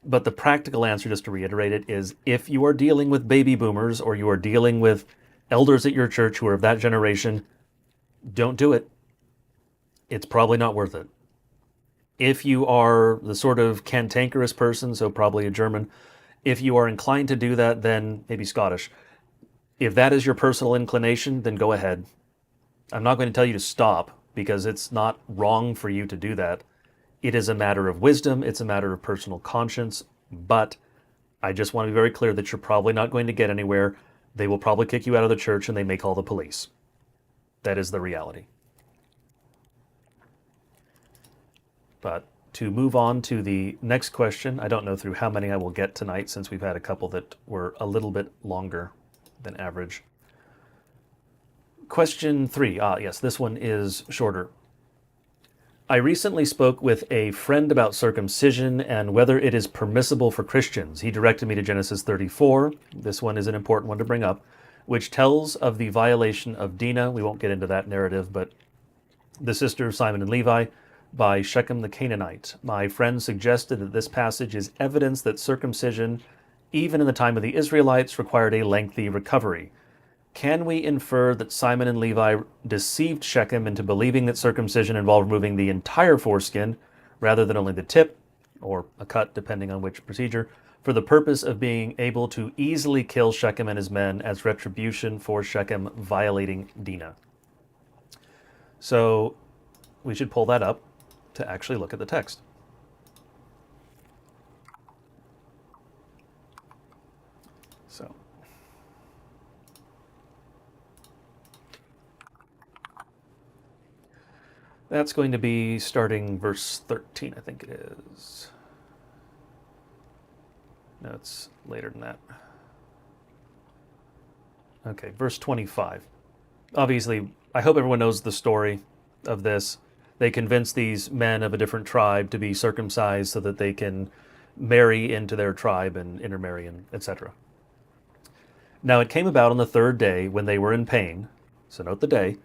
But the practical answer, just to reiterate it, is if you are dealing with baby boomers or you are dealing with elders at your church who are of that generation, don't do it. It's probably not worth it. If you are the sort of cantankerous person, so probably a German, if you are inclined to do that, then maybe Scottish. If that is your personal inclination, then go ahead. I'm not going to tell you to stop because it's not wrong for you to do that. It is a matter of wisdom, it's a matter of personal conscience, but I just want to be very clear that you're probably not going to get anywhere. They will probably kick you out of the church and they may call the police. That is the reality. But to move on to the next question, I don't know through how many I will get tonight since we've had a couple that were a little bit longer than average. Question 3. Yes, this one is shorter. I recently spoke with a friend about circumcision and whether it is permissible for Christians. He directed me to Genesis 34. This one is an important one to bring up, which tells of the violation of Dinah. We won't get into that narrative, but the sister of Simon and Levi by Shechem the Canaanite. My friend suggested that this passage is evidence that circumcision, even in the time of the Israelites, required a lengthy recovery. Can we infer that Simon and Levi deceived Shechem into believing that circumcision involved removing the entire foreskin rather than only the tip, or a cut depending on which procedure, for the purpose of being able to easily kill Shechem and his men as retribution for Shechem violating Dinah? So we should pull that up to actually look at the text. So that's going to be starting verse 13, I think it is. No, it's later than that. Okay, verse 25. Obviously, I hope everyone knows the story of this. They convince these men of a different tribe to be circumcised so that they can marry into their tribe and intermarry, and etc. Now it came about on the 3rd day when they were in pain, so note the day,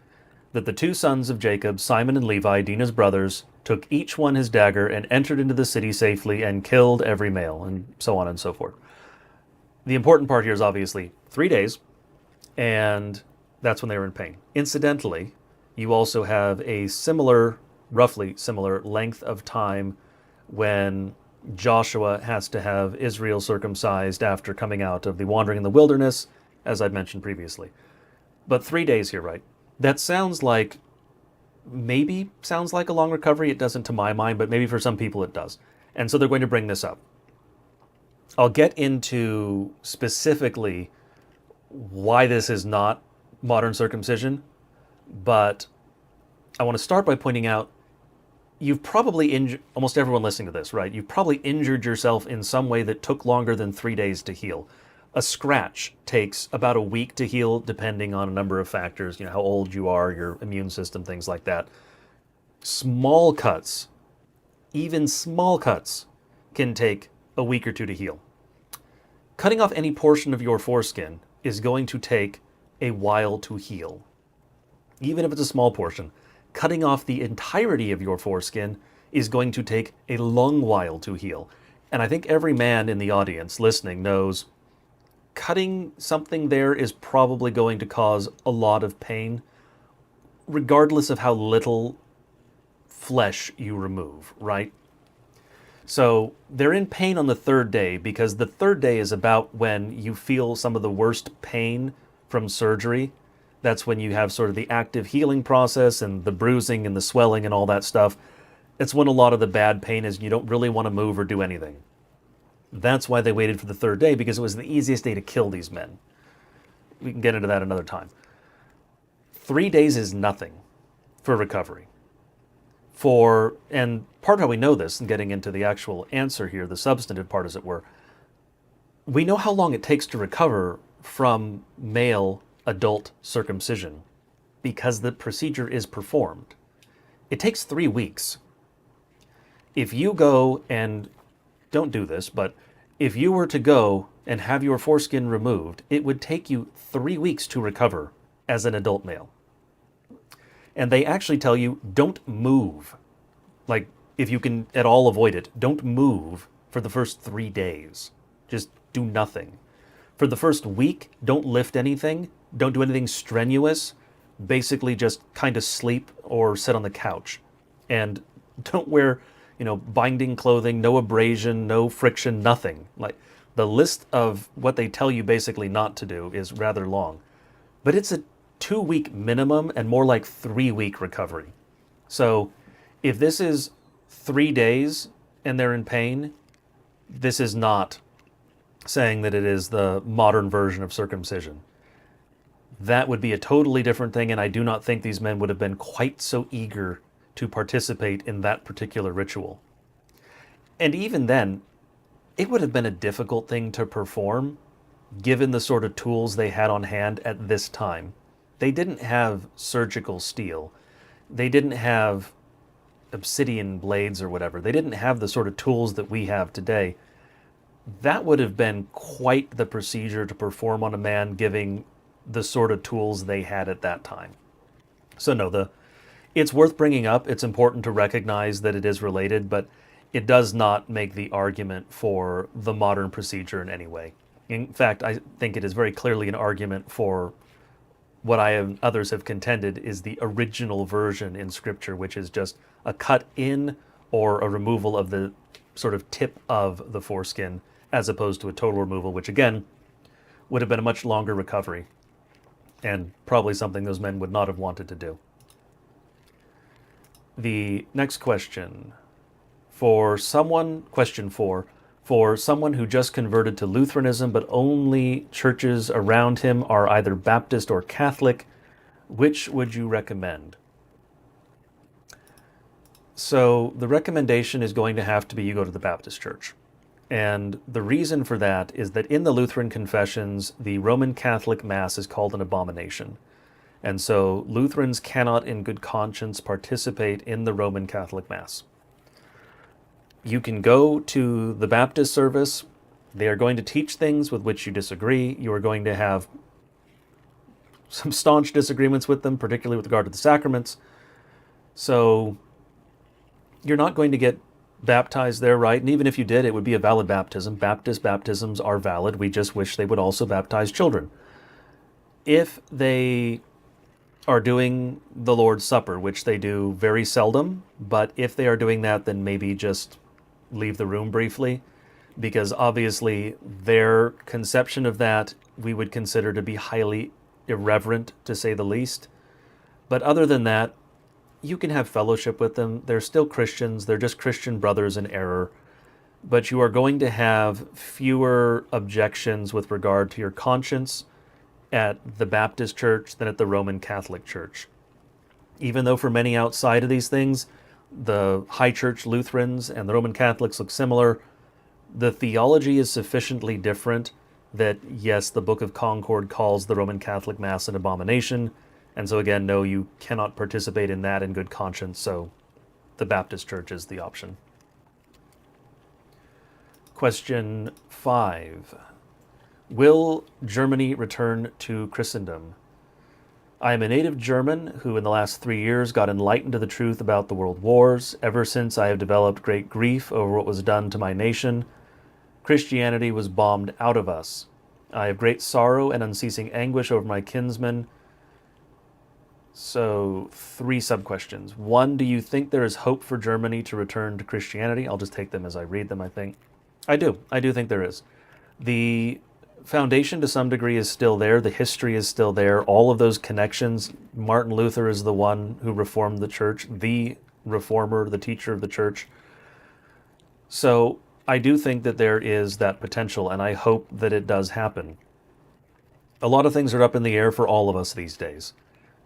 that the 2 sons of Jacob, Simon and Levi, Dinah's brothers, took each one his dagger and entered into the city safely and killed every male, and so on and so forth. The important part here is obviously 3 days, and that's when they were in pain. Incidentally, you also have a roughly similar length of time when Joshua has to have Israel circumcised after coming out of the wandering in the wilderness, as I've mentioned previously. But 3 days here, right? That sounds like a long recovery. It doesn't to my mind, but maybe for some people it does. And so they're going to bring this up. I'll get into specifically why this is not modern circumcision, but I want to start by pointing out you've probably injured, almost everyone listening to this, right? You've probably injured yourself in some way that took longer than 3 days to heal. A scratch takes about a week to heal, depending on a number of factors, how old you are, your immune system, things like that. Small cuts, even small cuts, can take a week or 2 to heal. Cutting off any portion of your foreskin is going to take a while to heal. Even if it's a small portion, cutting off the entirety of your foreskin is going to take a long while to heal. And I think every man in the audience listening knows cutting something there is probably going to cause a lot of pain, regardless of how little flesh you remove, right? So they're in pain on the 3rd day because the 3rd day is about when you feel some of the worst pain from surgery. That's when you have sort of the active healing process and the bruising and the swelling and all that stuff. It's when a lot of the bad pain is and you don't really want to move or do anything. That's why they waited for the 3rd day, because it was the easiest day to kill these men. We can get into that another time. 3 days is nothing for recovery. And part of how we know this, and getting into the actual answer here, the substantive part as it were, we know how long it takes to recover from male adult circumcision because the procedure is performed. It takes 3 weeks. If you go and don't do this, but if you were to go and have your foreskin removed, it would take you 3 weeks to recover as an adult male. And they actually tell you, don't move. Like, if you can at all avoid it, don't move for the first 3 days. Just do nothing. For the first week, don't lift anything. Don't do anything strenuous. Basically, just kind of sleep or sit on the couch. And don't wear, binding clothing, no abrasion, no friction, nothing. Like, the list of what they tell you basically not to do is rather long. But it's a 2-week minimum and more like 3-week recovery. So if this is 3 days and they're in pain, this is not saying that it is the modern version of circumcision. That would be a totally different thing, and I do not think these men would have been quite so eager to participate in that particular ritual. And even then, it would have been a difficult thing to perform, given the sort of tools they had on hand at this time. They didn't have surgical steel. They didn't have obsidian blades or whatever. They didn't have the sort of tools that we have today. That would have been quite the procedure to perform on a man, giving the sort of tools they had at that time. So no, it's worth bringing up. It's important to recognize that it is related, but it does not make the argument for the modern procedure in any way. In fact, I think it is very clearly an argument for what I and others have contended is the original version in Scripture, which is just a cut in or a removal of the sort of tip of the foreskin, as opposed to a total removal, which again would have been a much longer recovery and probably something those men would not have wanted to do. The next question, question 4, for someone who just converted to Lutheranism but only churches around him are either Baptist or Catholic, which would you recommend? So the recommendation is going to have to be you go to the Baptist church. And the reason for that is that in the Lutheran confessions, the Roman Catholic Mass is called an abomination. And so Lutherans cannot in good conscience participate in the Roman Catholic Mass. You can go to the Baptist service. They are going to teach things with which you disagree. You are going to have some staunch disagreements with them, particularly with regard to the sacraments. So you're not going to get baptized there, right? And even if you did, it would be a valid baptism. Baptist baptisms are valid. We just wish they would also baptize children. If they are doing the Lord's Supper, which they do very seldom, but if they are doing that, then maybe just leave the room briefly, because obviously their conception of that we would consider to be highly irreverent, to say the least. But other than that, you can have fellowship with them. They're still Christians. They're just Christian brothers in error. But you are going to have fewer objections with regard to your conscience at the Baptist church than at the Roman Catholic Church. Even though for many outside of these things, the High Church Lutherans and the Roman Catholics look similar, the theology is sufficiently different that, yes, the Book of Concord calls the Roman Catholic Mass an abomination. And so again, no, you cannot participate in that in good conscience, so the Baptist Church is the option. Question 5. Will Germany return to Christendom? I am a native German who in the last 3 years got enlightened to the truth about the world wars. Ever since I have developed great grief over what was done to my nation. Christianity was bombed out of us. I have great sorrow and unceasing anguish over my kinsmen. So 3 sub-questions. 1, do you think there is hope for Germany to return to Christianity? I'll just take them as I read them, I think. I do think there is. The foundation to some degree is still there. The history is still there. All of those connections. Martin Luther is the one who reformed the church, the reformer, the teacher of the church. So I do think that there is that potential, and I hope that it does happen. A lot of things are up in the air for all of us these days.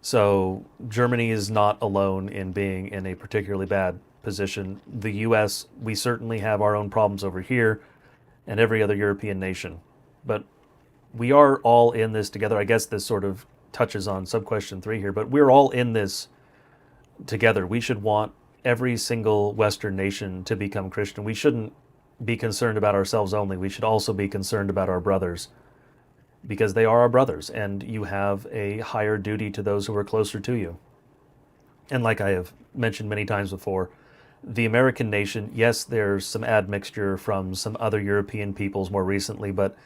So Germany is not alone in being in a particularly bad position. The US, we certainly have our own problems over here, and every other European nation. But we are all in this together. I guess this sort of touches on sub-question 3 here, but we're all in this together. We should want every single Western nation to become Christian. We shouldn't be concerned about ourselves only. We should also be concerned about our brothers, because they are our brothers, and you have a higher duty to those who are closer to you. And like I have mentioned many times before, The American nation, yes, there's some admixture from some other European peoples more recently, but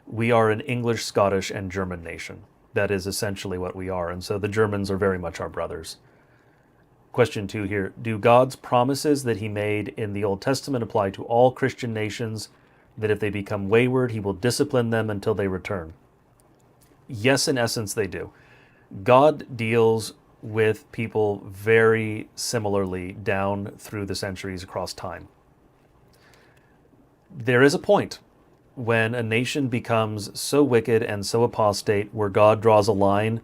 we are an English, Scottish, and German nation. That is essentially what we are. And so the Germans are very much our brothers. Question 2 here. Do God's promises that he made in the Old Testament apply to all Christian nations, that if they become wayward, he will discipline them until they return? Yes, in essence, they do. God deals with people very similarly down through the centuries across time. There is a point when a nation becomes so wicked and so apostate where God draws a line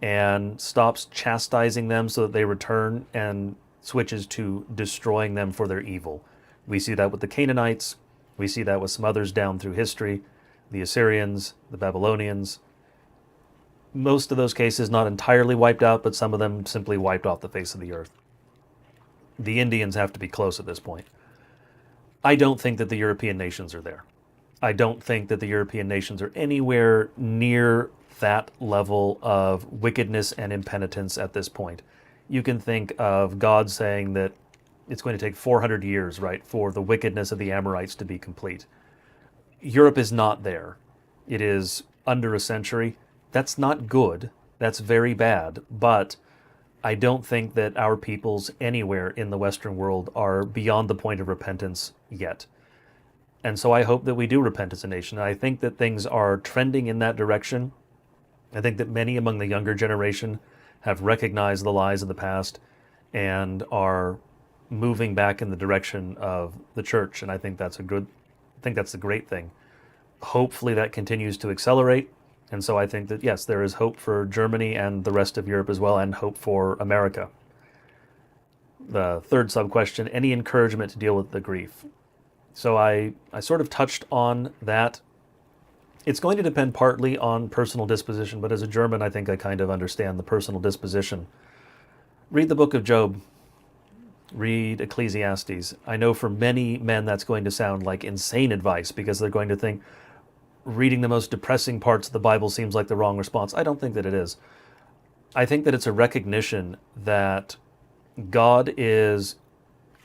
and stops chastising them so that they return and switches to destroying them for their evil. We see that with the Canaanites. We see that with some others down through history, the Assyrians, the Babylonians. Most of those cases not entirely wiped out, but some of them simply wiped off the face of the earth. The Indians have to be close at this point. I don't think that the European nations are there. I don't think that the European nations are anywhere near that level of wickedness and impenitence at this point. You can think of God saying that it's going to take 400 years, right, for the wickedness of the Amorites to be complete. Europe is not there. It is under a century. That's not good. That's very bad. But I don't think that our peoples anywhere in the Western world are beyond the point of repentance yet. And so I hope that we do repent as a nation. I think that things are trending in that direction. I think that many among the younger generation have recognized the lies of the past and are moving back in the direction of the church. And I think that's a great thing. Hopefully that continues to accelerate. And so I think that, yes, there is hope for Germany and the rest of Europe as well, and hope for America. The third sub-question, any encouragement to deal with the grief? So I sort of touched on that. It's going to depend partly on personal disposition, but as a German, I think I kind of understand the personal disposition. Read the book of Job. Read Ecclesiastes. I know for many men that's going to sound like insane advice because they're going to think reading the most depressing parts of the Bible seems like the wrong response. I don't think that it is. I think that it's a recognition that God is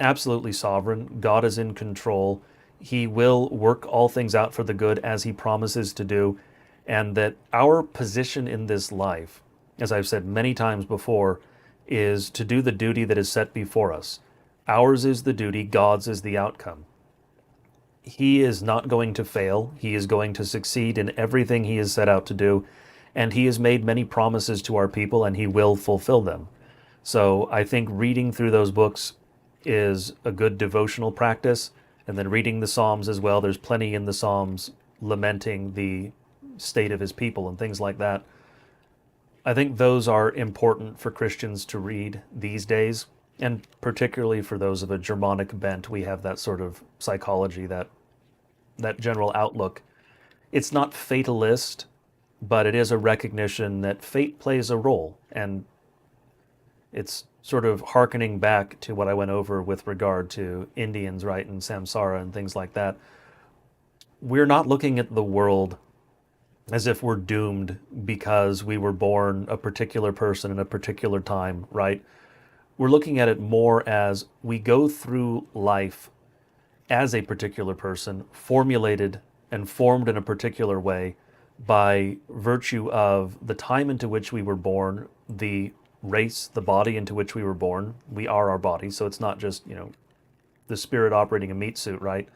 absolutely sovereign. God is in control. He will work all things out for the good as he promises to do. And that our position in this life, as I've said many times before, is to do the duty that is set before us. Ours is the duty, God's is the outcome. He is not going to fail. He is going to succeed in everything he has set out to do. And he has made many promises to our people, and he will fulfill them. So I think reading through those books is a good devotional practice. And then reading the Psalms as well. There's plenty in the Psalms lamenting the state of his people and things like that. I think those are important for Christians to read these days. And particularly for those of a Germanic bent, we have that sort of psychology, that general outlook. It's not fatalist, but it is a recognition that fate plays a role. And it's sort of hearkening back to what I went over with regard to Indians, right, and samsara and things like that. We're not looking at the world as if we're doomed because we were born a particular person in a particular time, right? We're looking at it more as we go through life as a particular person, formulated and formed in a particular way by virtue of the time into which we were born, the race, the body into which we were born. We are our body, so it's not just, the spirit operating a meat suit, right?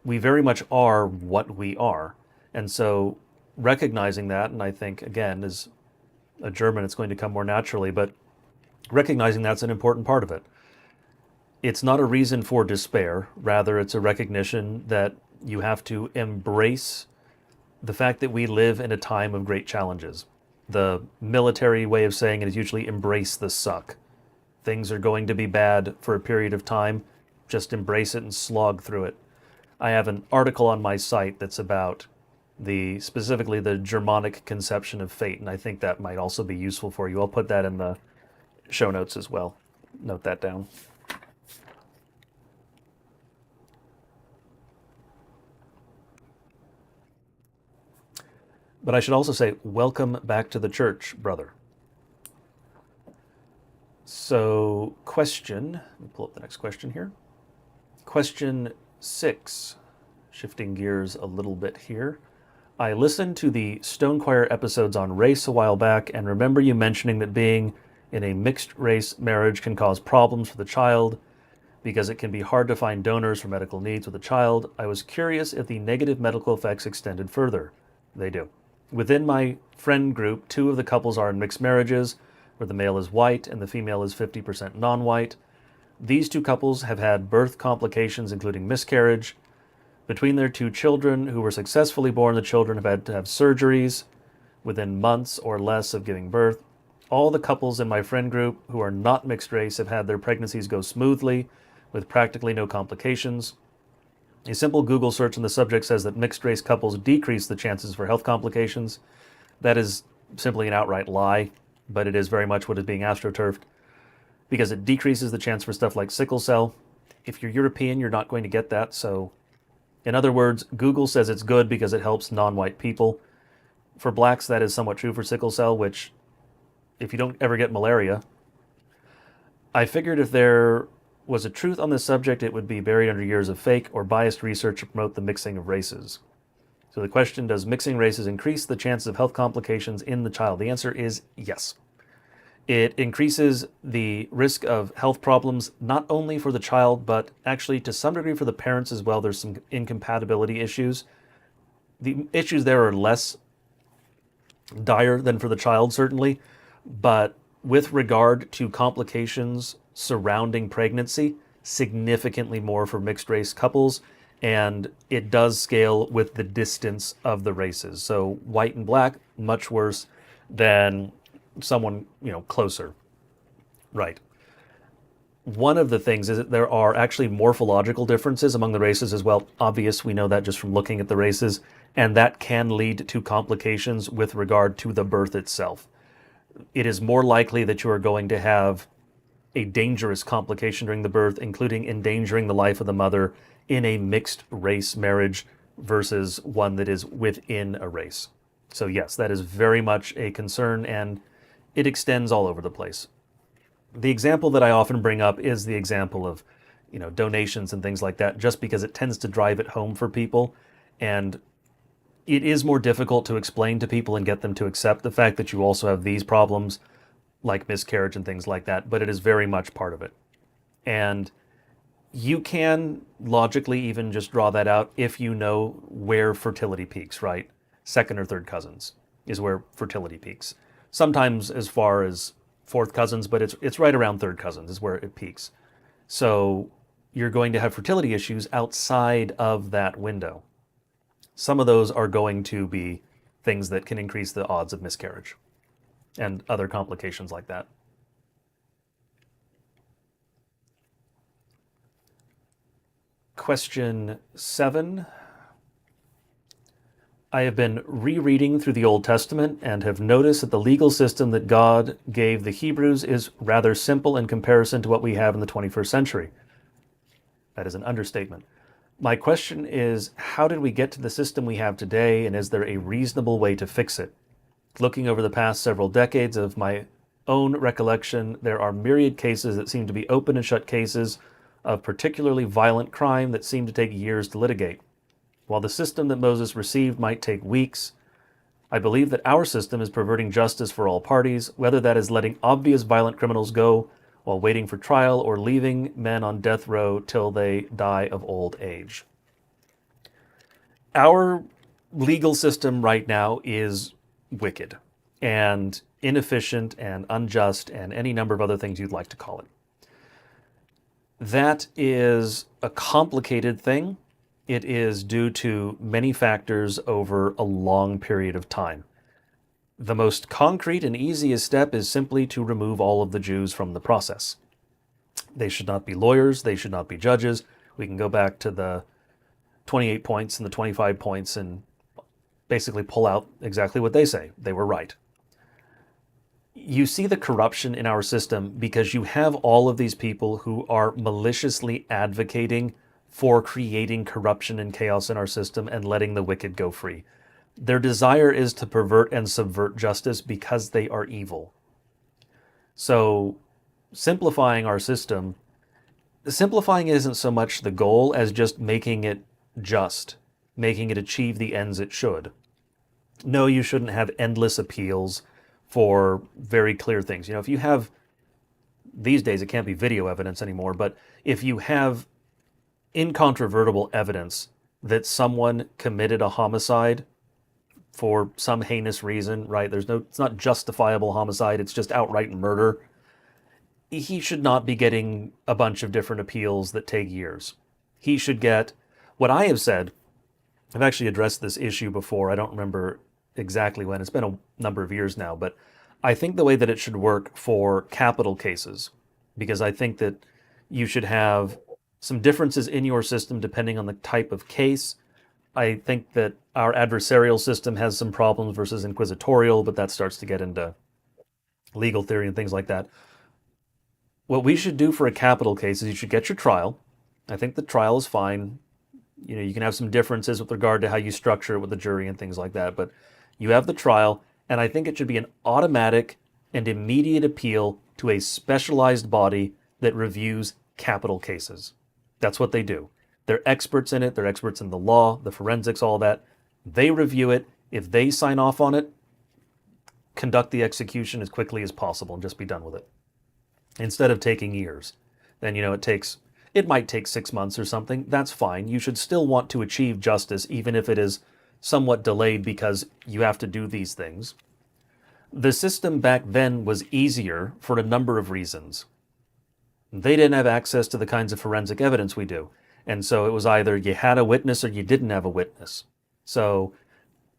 We very much are what we are. And so recognizing that, and I think, again, as a German, it's going to come more naturally, but recognizing that's an important part of it. It's not a reason for despair. Rather, it's a recognition that you have to embrace the fact that we live in a time of great challenges. The military way of saying it is usually embrace the suck. Things are going to be bad for a period of time. Just embrace it and slog through it. I have an article on my site that's about specifically the Germanic conception of fate, and I think that might also be useful for you. I'll put that in the show notes as well. Note that down. But I should also say, welcome back to the church, brother. So, let me pull up the next question here. Question 6, shifting gears a little bit here. I listened to the Stone Choir episodes on race a while back and remember you mentioning that being in a mixed race marriage can cause problems for the child because it can be hard to find donors for medical needs with a child. I was curious if the negative medical effects extended further. They do. Within my friend group, 2 of the couples are in mixed marriages, where the male is white and the female is 50% non-white. These 2 couples have had birth complications, including miscarriage. Between their 2 children, who were successfully born, the children have had to have surgeries within months or less of giving birth. All the couples in my friend group who are not mixed race have had their pregnancies go smoothly, with practically no complications. A simple Google search on the subject says that mixed race couples decrease the chances for health complications. That is simply an outright lie, but it is very much what is being astroturfed, because it decreases the chance for stuff like sickle cell. If you're European, you're not going to get that. So, in other words, Google says it's good because it helps non-white people. For blacks, that is somewhat true for sickle cell, which, if you don't ever get malaria, I figured if there was a truth on this subject, it would be buried under years of fake or biased research to promote the mixing of races. So the question, does mixing races increase the chances of health complications in the child? The answer is yes. It increases the risk of health problems, not only for the child, but actually to some degree for the parents as well. There's some incompatibility issues. The issues there are less dire than for the child, certainly, but with regard to complications surrounding pregnancy, significantly more for mixed race couples, and it does scale with the distance of the races. So white and black, much worse than someone, closer. Right. One of the things is that there are actually morphological differences among the races as well. Obvious, we know that just from looking at the races, and that can lead to complications with regard to the birth itself. It is more likely that you are going to have a dangerous complication during the birth, including endangering the life of the mother in a mixed race marriage versus one that is within a race. So yes, that is very much a concern, and it extends all over the place. The example that I often bring up is the example of, donations and things like that, just because it tends to drive it home for people. And it is more difficult to explain to people and get them to accept the fact that you also have these problems like miscarriage and things like that, but it is very much part of it. And you can logically even just draw that out if you know where fertility peaks, right? Second or third cousins is where fertility peaks. Sometimes as far as fourth cousins, but it's right around third cousins is where it peaks. So you're going to have fertility issues outside of that window. Some of those are going to be things that can increase the odds of miscarriage and other complications like that. Question 7. I have been rereading through the Old Testament and have noticed that the legal system that God gave the Hebrews is rather simple in comparison to what we have in the 21st century. That is an understatement. My question is, how did we get to the system we have today, and is there a reasonable way to fix it? Looking over the past several decades of my own recollection, there are myriad cases that seem to be open and shut cases of particularly violent crime that seem to take years to litigate. While the system that Moses received might take weeks, I believe that our system is perverting justice for all parties, whether that is letting obvious violent criminals go while waiting for trial or leaving men on death row till they die of old age. Our legal system right now is wicked and inefficient and unjust and any number of other things you'd like to call it. That is a complicated thing. It is due to many factors over a long period of time. The most concrete and easiest step is simply to remove all of the Jews from the process. They should not be lawyers. They should not be judges. We can go back to the 28 points and the 25 points and basically pull out exactly what they say. They were right. You see the corruption in our system because you have all of these people who are maliciously advocating for creating corruption and chaos in our system and letting the wicked go free. Their desire is to pervert and subvert justice because they are evil. So simplifying our system, simplifying isn't so much the goal as just making it just, making it achieve the ends it should. No, you shouldn't have endless appeals for very clear things. If you have, these days it can't be video evidence anymore, but if you have incontrovertible evidence that someone committed a homicide for some heinous reason, right? It's not justifiable homicide, it's just outright murder. He should not be getting a bunch of different appeals that take years. He should get what I have said. I've actually addressed this issue before. I don't remember exactly when. It's been a number of years now, but I think the way that it should work for capital cases, because I think that you should have some differences in your system depending on the type of case. I think that our adversarial system has some problems versus inquisitorial, but that starts to get into legal theory and things like that. What we should do for a capital case is you should get your trial. I think the trial is fine. You can have some differences with regard to how you structure it with the jury and things like that, but you have the trial, and I think it should be an automatic and immediate appeal to a specialized body that reviews capital cases. That's what they do. They're experts in it. They're experts in the law, the forensics, all that. They review it. If they sign off on it, conduct the execution as quickly as possible and just be done with it. Instead of taking years. Then, it might take 6 months or something. That's fine. You should still want to achieve justice, even if it is somewhat delayed because you have to do these things. The system back then was easier for a number of reasons. They didn't have access to the kinds of forensic evidence we do. And so it was either you had a witness or you didn't have a witness. So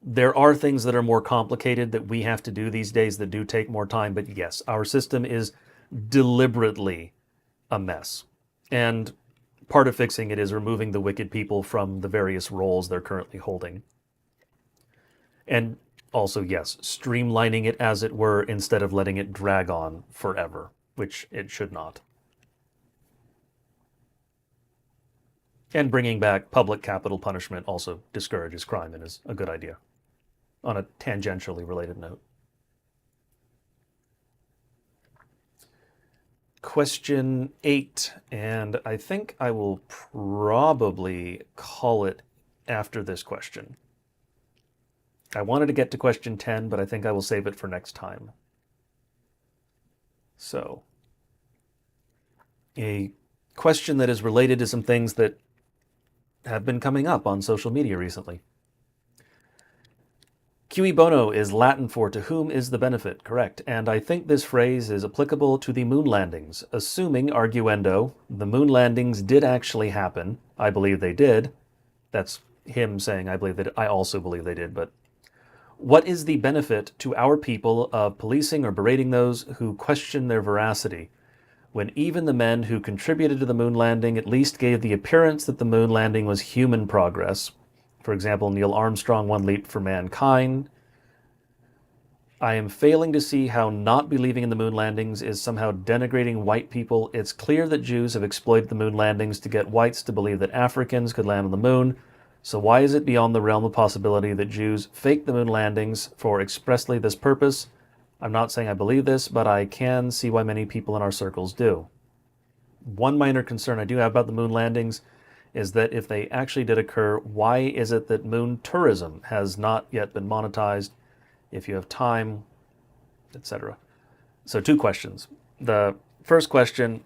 there are things that are more complicated that we have to do these days that do take more time. But yes, our system is deliberately a mess. And part of fixing it is removing the wicked people from the various roles they're currently holding. And also, yes, streamlining it, as it were, instead of letting it drag on forever, which it should not. And bringing back public capital punishment also discourages crime and is a good idea, on a tangentially related note. Question 8, and I think I will probably call it after this question. I wanted to get to question 10, but I think I will save it for next time. So, a question that is related to some things that have been coming up on social media recently. Cui bono is Latin for to whom is the benefit, correct? And I think this phrase is applicable to the moon landings, assuming, arguendo, the moon landings did actually happen. I believe they did. That's him saying I believe that. I also believe they did, but what is the benefit to our people of policing or berating those who question their veracity, when even the men who contributed to the moon landing at least gave the appearance that the moon landing was human progress? For example, Neil Armstrong, one leap for mankind. I am failing to see how not believing in the moon landings is somehow denigrating white people. It's clear that Jews have exploited the moon landings to get whites to believe that Africans could land on the moon. So why is it beyond the realm of possibility that Jews faked the moon landings for expressly this purpose? I'm not saying I believe this, but I can see why many people in our circles do. One minor concern I do have about the moon landings is that if they actually did occur, why is it that moon tourism has not yet been monetized? If you have time, etc. So 2 questions. The first question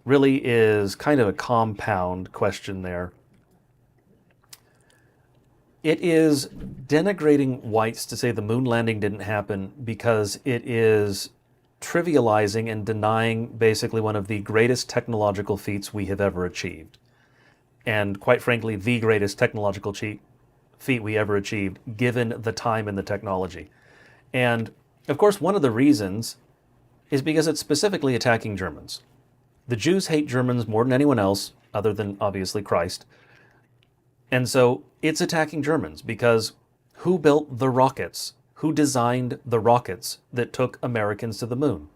really is kind of a compound question there. It is denigrating whites to say the moon landing didn't happen because it is trivializing and denying basically one of the greatest technological feats we have ever achieved. And quite frankly, the greatest technological feat we ever achieved, given the time and the technology. And of course, one of the reasons is because it's specifically attacking Germans. The Jews hate Germans more than anyone else, other than obviously Christ. And so it's attacking Germans because who built the rockets? Who designed the rockets that took Americans to the moon?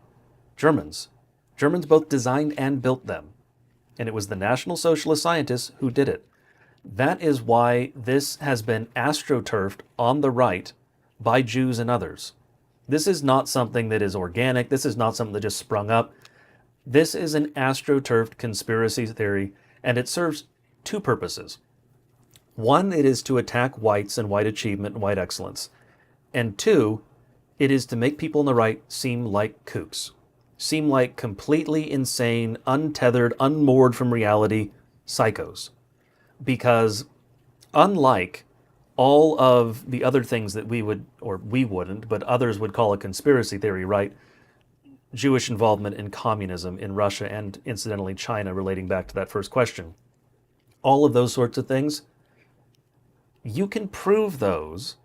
Germans. Germans both designed and built them. And it was the National Socialist scientists who did it. That is why this has been astroturfed on the right by Jews and others. This is not something that is organic. This is not something that just sprung up. This is an astroturfed conspiracy theory, and it serves two purposes. One, it is to attack whites and white achievement and white excellence. And two, it is to make people on the right seem like kooks, seem like completely insane, untethered, unmoored from reality psychos. Because unlike all of the other things that we would, or we wouldn't, but others would call a conspiracy theory, right? Jewish involvement in communism in Russia and incidentally China, relating back to that first question. All of those sorts of things, you can prove those,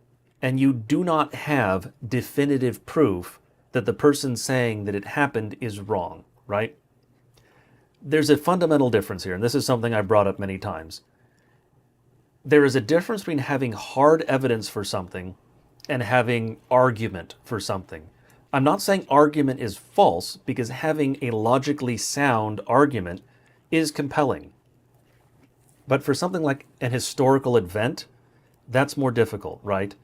and you do not have definitive proof that the person saying that it happened is wrong, right? There's a fundamental difference here, and this is something I've brought up many times. There is a difference between having hard evidence for something and having argument for something. I'm not saying argument is false, because having a logically sound argument is compelling. But for something like an historical event, that's more difficult, right?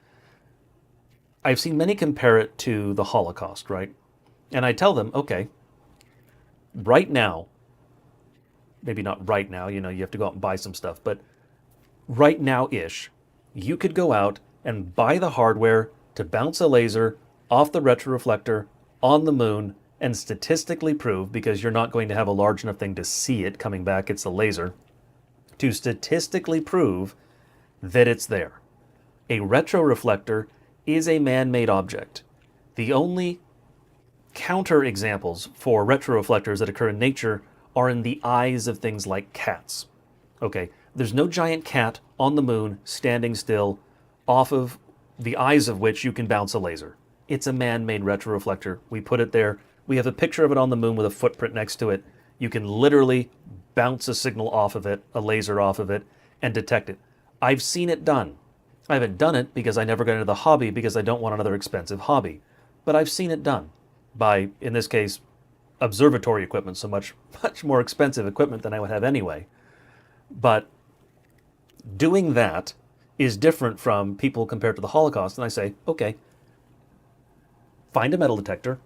I've seen many compare it to the Holocaust, right? And I tell them, okay, right now, maybe not right now, you have to go out and buy some stuff, but right now-ish, you could go out and buy the hardware to bounce a laser off the retroreflector on the moon and statistically prove, because you're not going to have a large enough thing to see it coming back, it's the laser, to statistically prove that it's there. A retroreflector is a man-made object. The only counter examples for retroreflectors that occur in nature are in the eyes of things like cats. Okay, there's no giant cat on the moon standing still off of the eyes of which you can bounce a laser. It's a man-made retroreflector. We put it there. We have a picture of it on the moon with a footprint next to it. You can literally bounce a signal off of it, a laser off of it, and detect it. I've seen it done. I haven't done it because I never got into the hobby, because I don't want another expensive hobby. But I've seen it done by, in this case, observatory equipment, so much more expensive equipment than I would have anyway. But doing that is different from people compared to the Holocaust. And I say, okay, find a metal detector,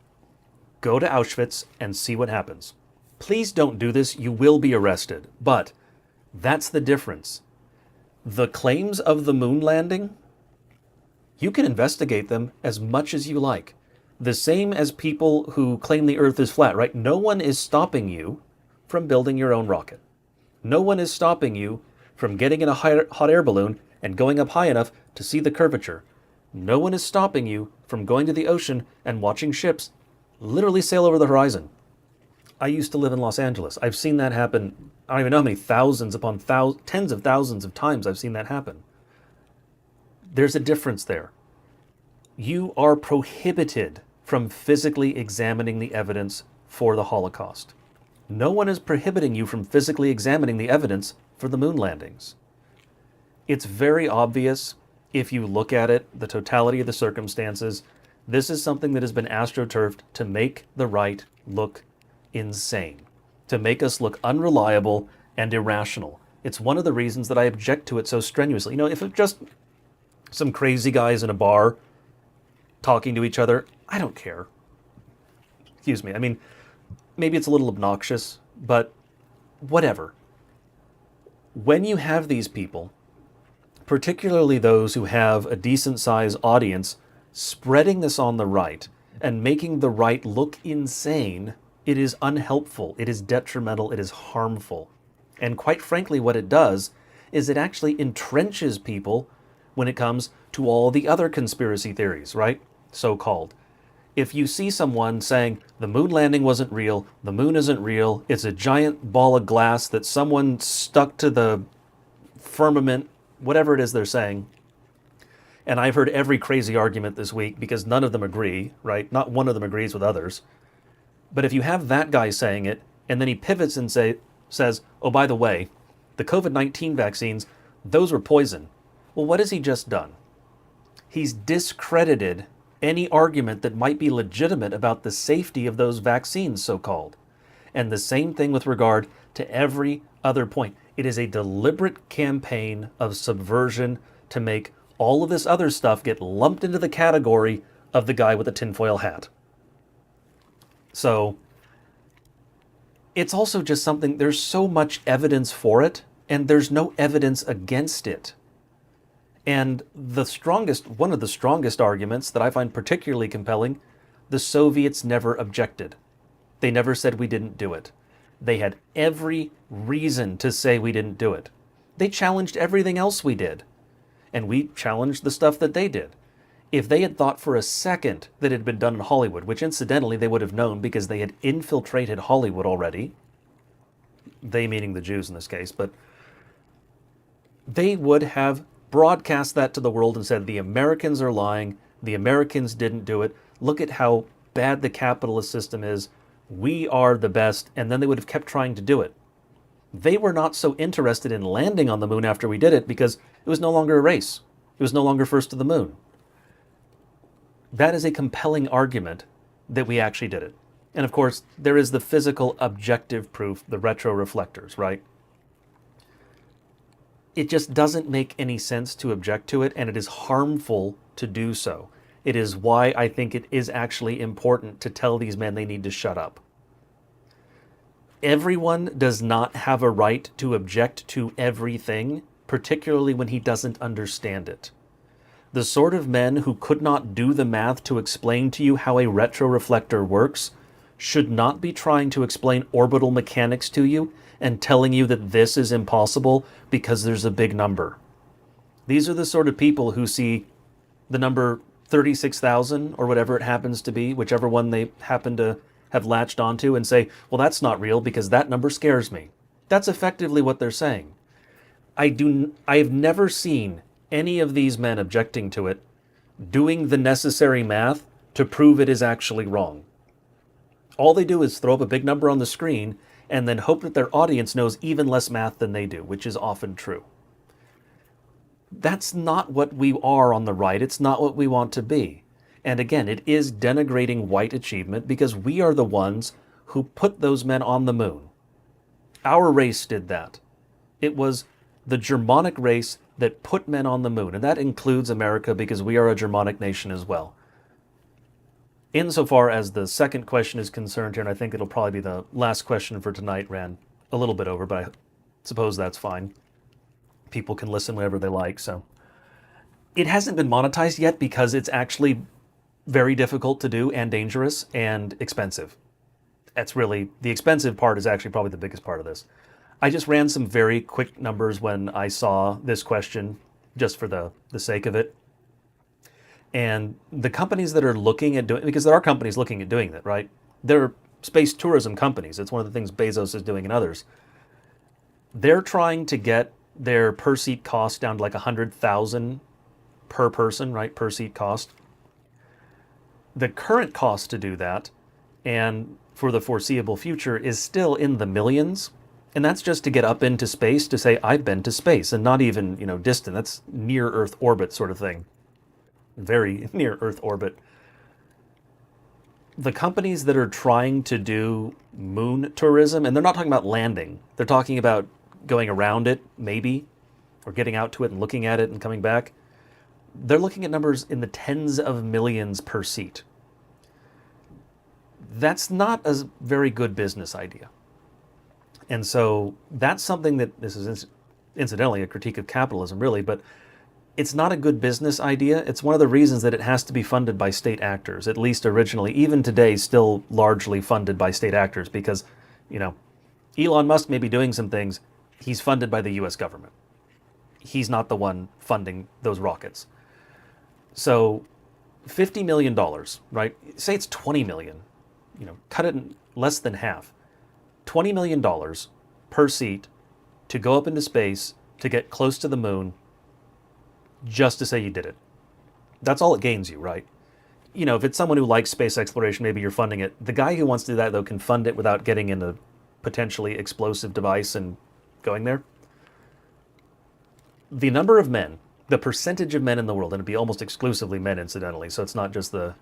go to Auschwitz, and see what happens. Please don't do this. You will be arrested. But that's the difference. The claims of the moon landing, you can investigate them as much as you like. The same as people who claim the Earth is flat, right? No one is stopping you from building your own rocket. No one is stopping you from getting in a hot air balloon and going up high enough to see the curvature. No one is stopping you from going to the ocean and watching ships literally sail over the horizon. I used to live in Los Angeles. I've seen that happen. I don't even know how many thousands upon tens of thousands of times I've seen that happen. There's a difference there. You are prohibited from physically examining the evidence for the Holocaust. No one is prohibiting you from physically examining the evidence for the moon landings. It's very obvious if you look at it, the totality of the circumstances. This is something that has been astroturfed to make the right look insane, to make us look unreliable and irrational. It's one of the reasons that I object to it so strenuously. If it's just some crazy guys in a bar talking to each other, I don't care. Excuse me. I mean, maybe it's a little obnoxious, but whatever. When you have these people, particularly those who have a decent sized audience, spreading this on the right and making the right look insane, it is unhelpful, it is detrimental, it is harmful. And quite frankly, what it does is it actually entrenches people when it comes to all the other conspiracy theories, right? So-called. If you see someone saying the moon landing wasn't real, the moon isn't real, it's a giant ball of glass that someone stuck to the firmament, whatever it is they're saying, and I've heard every crazy argument this week because none of them agree, right? Not one of them agrees with others. But if you have that guy saying it, and then he pivots and says, oh, by the way, the COVID-19 vaccines, those were poison. Well, what has he just done? He's discredited any argument that might be legitimate about the safety of those vaccines, so-called. And the same thing with regard to every other point. It is a deliberate campaign of subversion to make all of this other stuff get lumped into the category of the guy with the tinfoil hat. So it's also just something, there's so much evidence for it, and there's no evidence against it. And one of the strongest arguments that I find particularly compelling, the Soviets never objected. They never said we didn't do it. They had every reason to say we didn't do it. They challenged everything else we did. And we challenged the stuff that they did. If they had thought for a second that it had been done in Hollywood, which incidentally they would have known because they had infiltrated Hollywood already, they meaning the Jews in this case, but they would have broadcast that to the world and said, the Americans are lying, the Americans didn't do it, look at how bad the capitalist system is, we are the best, and then they would have kept trying to do it. They were not so interested in landing on the moon after we did it because it was no longer a race. It was no longer first to the moon. That is a compelling argument that we actually did it. And of course, there is the physical objective proof, the retroreflectors, right? It just doesn't make any sense to object to it, and it is harmful to do so. It is why I think it is actually important to tell these men they need to shut up. Everyone does not have a right to object to everything, particularly when he doesn't understand it. The sort of men who could not do the math to explain to you how a retroreflector works should not be trying to explain orbital mechanics to you and telling you that this is impossible because there's a big number. These are the sort of people who see the number 36,000 or whatever it happens to be, whichever one they happen to have latched onto, and say, well, that's not real because that number scares me. That's effectively what they're saying. I have never seen any of these men objecting to it doing the necessary math to prove it is actually wrong. All they do is throw up a big number on the screen and then hope that their audience knows even less math than they do, which is often true. That's not what we are on the right. It's not what we want to be. And again, it is denigrating white achievement because we are the ones who put those men on the moon. Our race did that. It was the Germanic race that put men on the moon, and that includes America because we are a Germanic nation as well. Insofar as the second question is concerned here, and I think it'll probably be the last question for tonight, ran a little bit over, but I suppose that's fine. People can listen whenever they like, so. It hasn't been monetized yet because it's actually very difficult to do and dangerous and expensive. That's really, the expensive part is actually probably the biggest part of this. I just ran some very quick numbers when I saw this question, just for the sake of it. And the companies that are looking at doing, because there are companies looking at doing that, right? They're space tourism companies. It's one of the things Bezos is doing and others. They're trying to get their per seat cost down to like 100,000 per person, right? Per seat cost. The current cost to do that, and for the foreseeable future, is still in the millions. And that's just to get up into space, to say, I've been to space, and not even, distant. That's near Earth orbit sort of thing. Very near Earth orbit. The companies that are trying to do moon tourism, and they're not talking about landing, they're talking about going around it, maybe, or getting out to it and looking at it and coming back. They're looking at numbers in the tens of millions per seat. That's not a very good business idea. And so that's something that, this is incidentally a critique of capitalism really, but it's not a good business idea. It's one of the reasons that it has to be funded by state actors, at least originally, even today still largely funded by state actors because, Elon Musk may be doing some things, he's funded by the US government. He's not the one funding those rockets. So $50 million, right? Say it's 20 million, cut it in less than half. $20 million per seat to go up into space, to get close to the moon, just to say you did it. That's all it gains you, right? If it's someone who likes space exploration, maybe you're funding it. The guy who wants to do that, though, can fund it without getting in a potentially explosive device and going there. The number of men, the percentage of men in the world, and it'd be almost exclusively men, incidentally, so it's not just the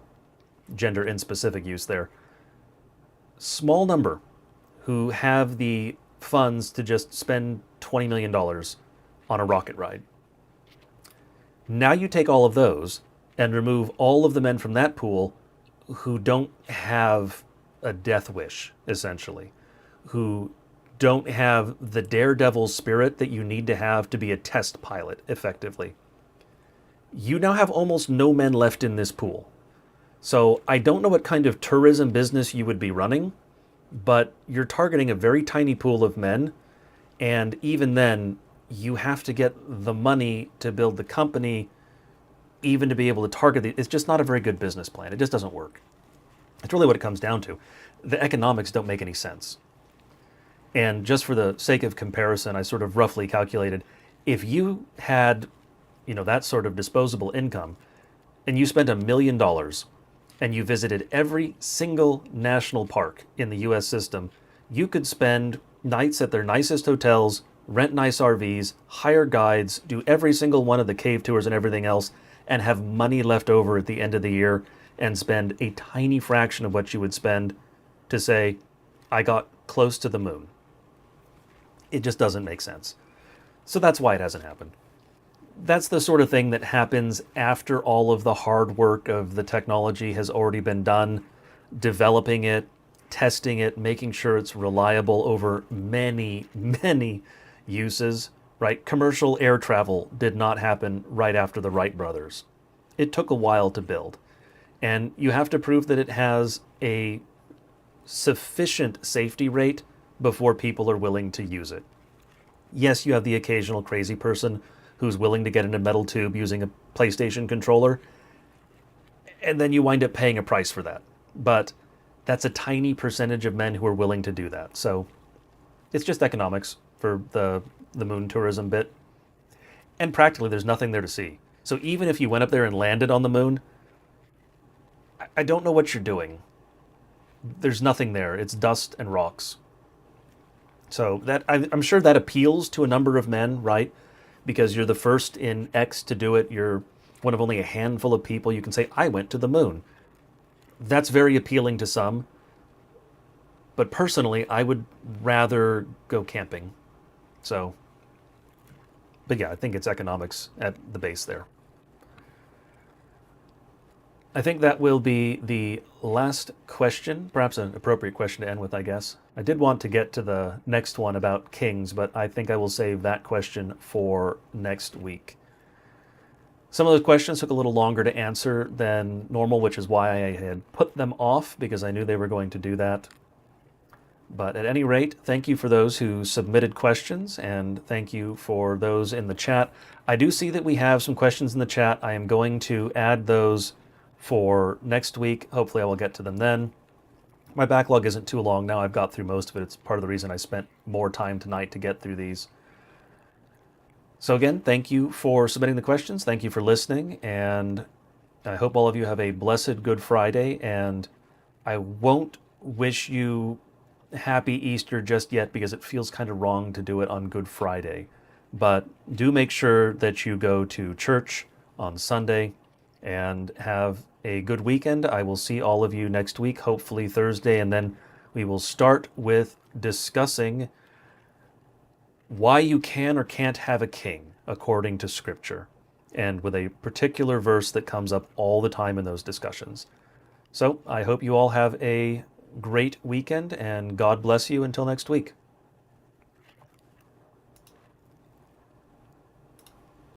gender in-specific use there. Small number who have the funds to just spend $20 million on a rocket ride. Now you take all of those and remove all of the men from that pool who don't have a death wish, essentially, who don't have the daredevil spirit that you need to have to be a test pilot, effectively. You now have almost no men left in this pool. So I don't know what kind of tourism business you would be running, but you're targeting a very tiny pool of men, and even then, you have to get the money to build the company, even to be able to target the. It's just not a very good business plan. It just doesn't work. It's really what it comes down to. The economics don't make any sense. And just for the sake of comparison, I sort of roughly calculated, if you had, that sort of disposable income, and you spent $1 million, and you visited every single national park in the US system, you could spend nights at their nicest hotels, rent nice RVs, hire guides, do every single one of the cave tours and everything else, and have money left over at the end of the year and spend a tiny fraction of what you would spend to say, I got close to the moon. It just doesn't make sense. So that's why it hasn't happened. That's the sort of thing that happens after all of the hard work of the technology has already been done, developing it, testing it, making sure it's reliable over many, many uses, right? Commercial air travel did not happen right after the Wright brothers. It took a while to build. And you have to prove that it has a sufficient safety rate before people are willing to use it. Yes, you have the occasional crazy person who's willing to get in a metal tube using a PlayStation controller, and then you wind up paying a price for that. But that's a tiny percentage of men who are willing to do that. So it's just economics for the moon tourism bit. And practically, there's nothing there to see. So even if you went up there and landed on the moon, I don't know what you're doing. There's nothing there. It's dust and rocks. So that I'm sure that appeals to a number of men, right? Because you're the first in X to do it. You're one of only a handful of people. You can say, I went to the moon. That's very appealing to some. But personally, I would rather go camping. So, but yeah, I think it's economics at the base there. I think that will be the last question, perhaps an appropriate question to end with, I guess. I did want to get to the next one about kings, but I think I will save that question for next week. Some of those questions took a little longer to answer than normal, which is why I had put them off, because I knew they were going to do that. But at any rate, thank you for those who submitted questions, and thank you for those in the chat. I do see that we have some questions in the chat. I am going to add those for next week. Hopefully I will get to them then. My backlog isn't too long now. I've got through most of it. It's part of the reason I spent more time tonight to get through these. So again, thank you for submitting the questions. Thank you for listening. And I hope all of you have a blessed Good Friday. And I won't wish you happy Easter just yet because it feels kind of wrong to do it on Good Friday. But do make sure that you go to church on Sunday and have a good weekend. I will see all of you next week, hopefully Thursday, and then we will start with discussing why you can or can't have a king according to Scripture, and with a particular verse that comes up all the time in those discussions. So I hope you all have a great weekend, and God bless you until next week.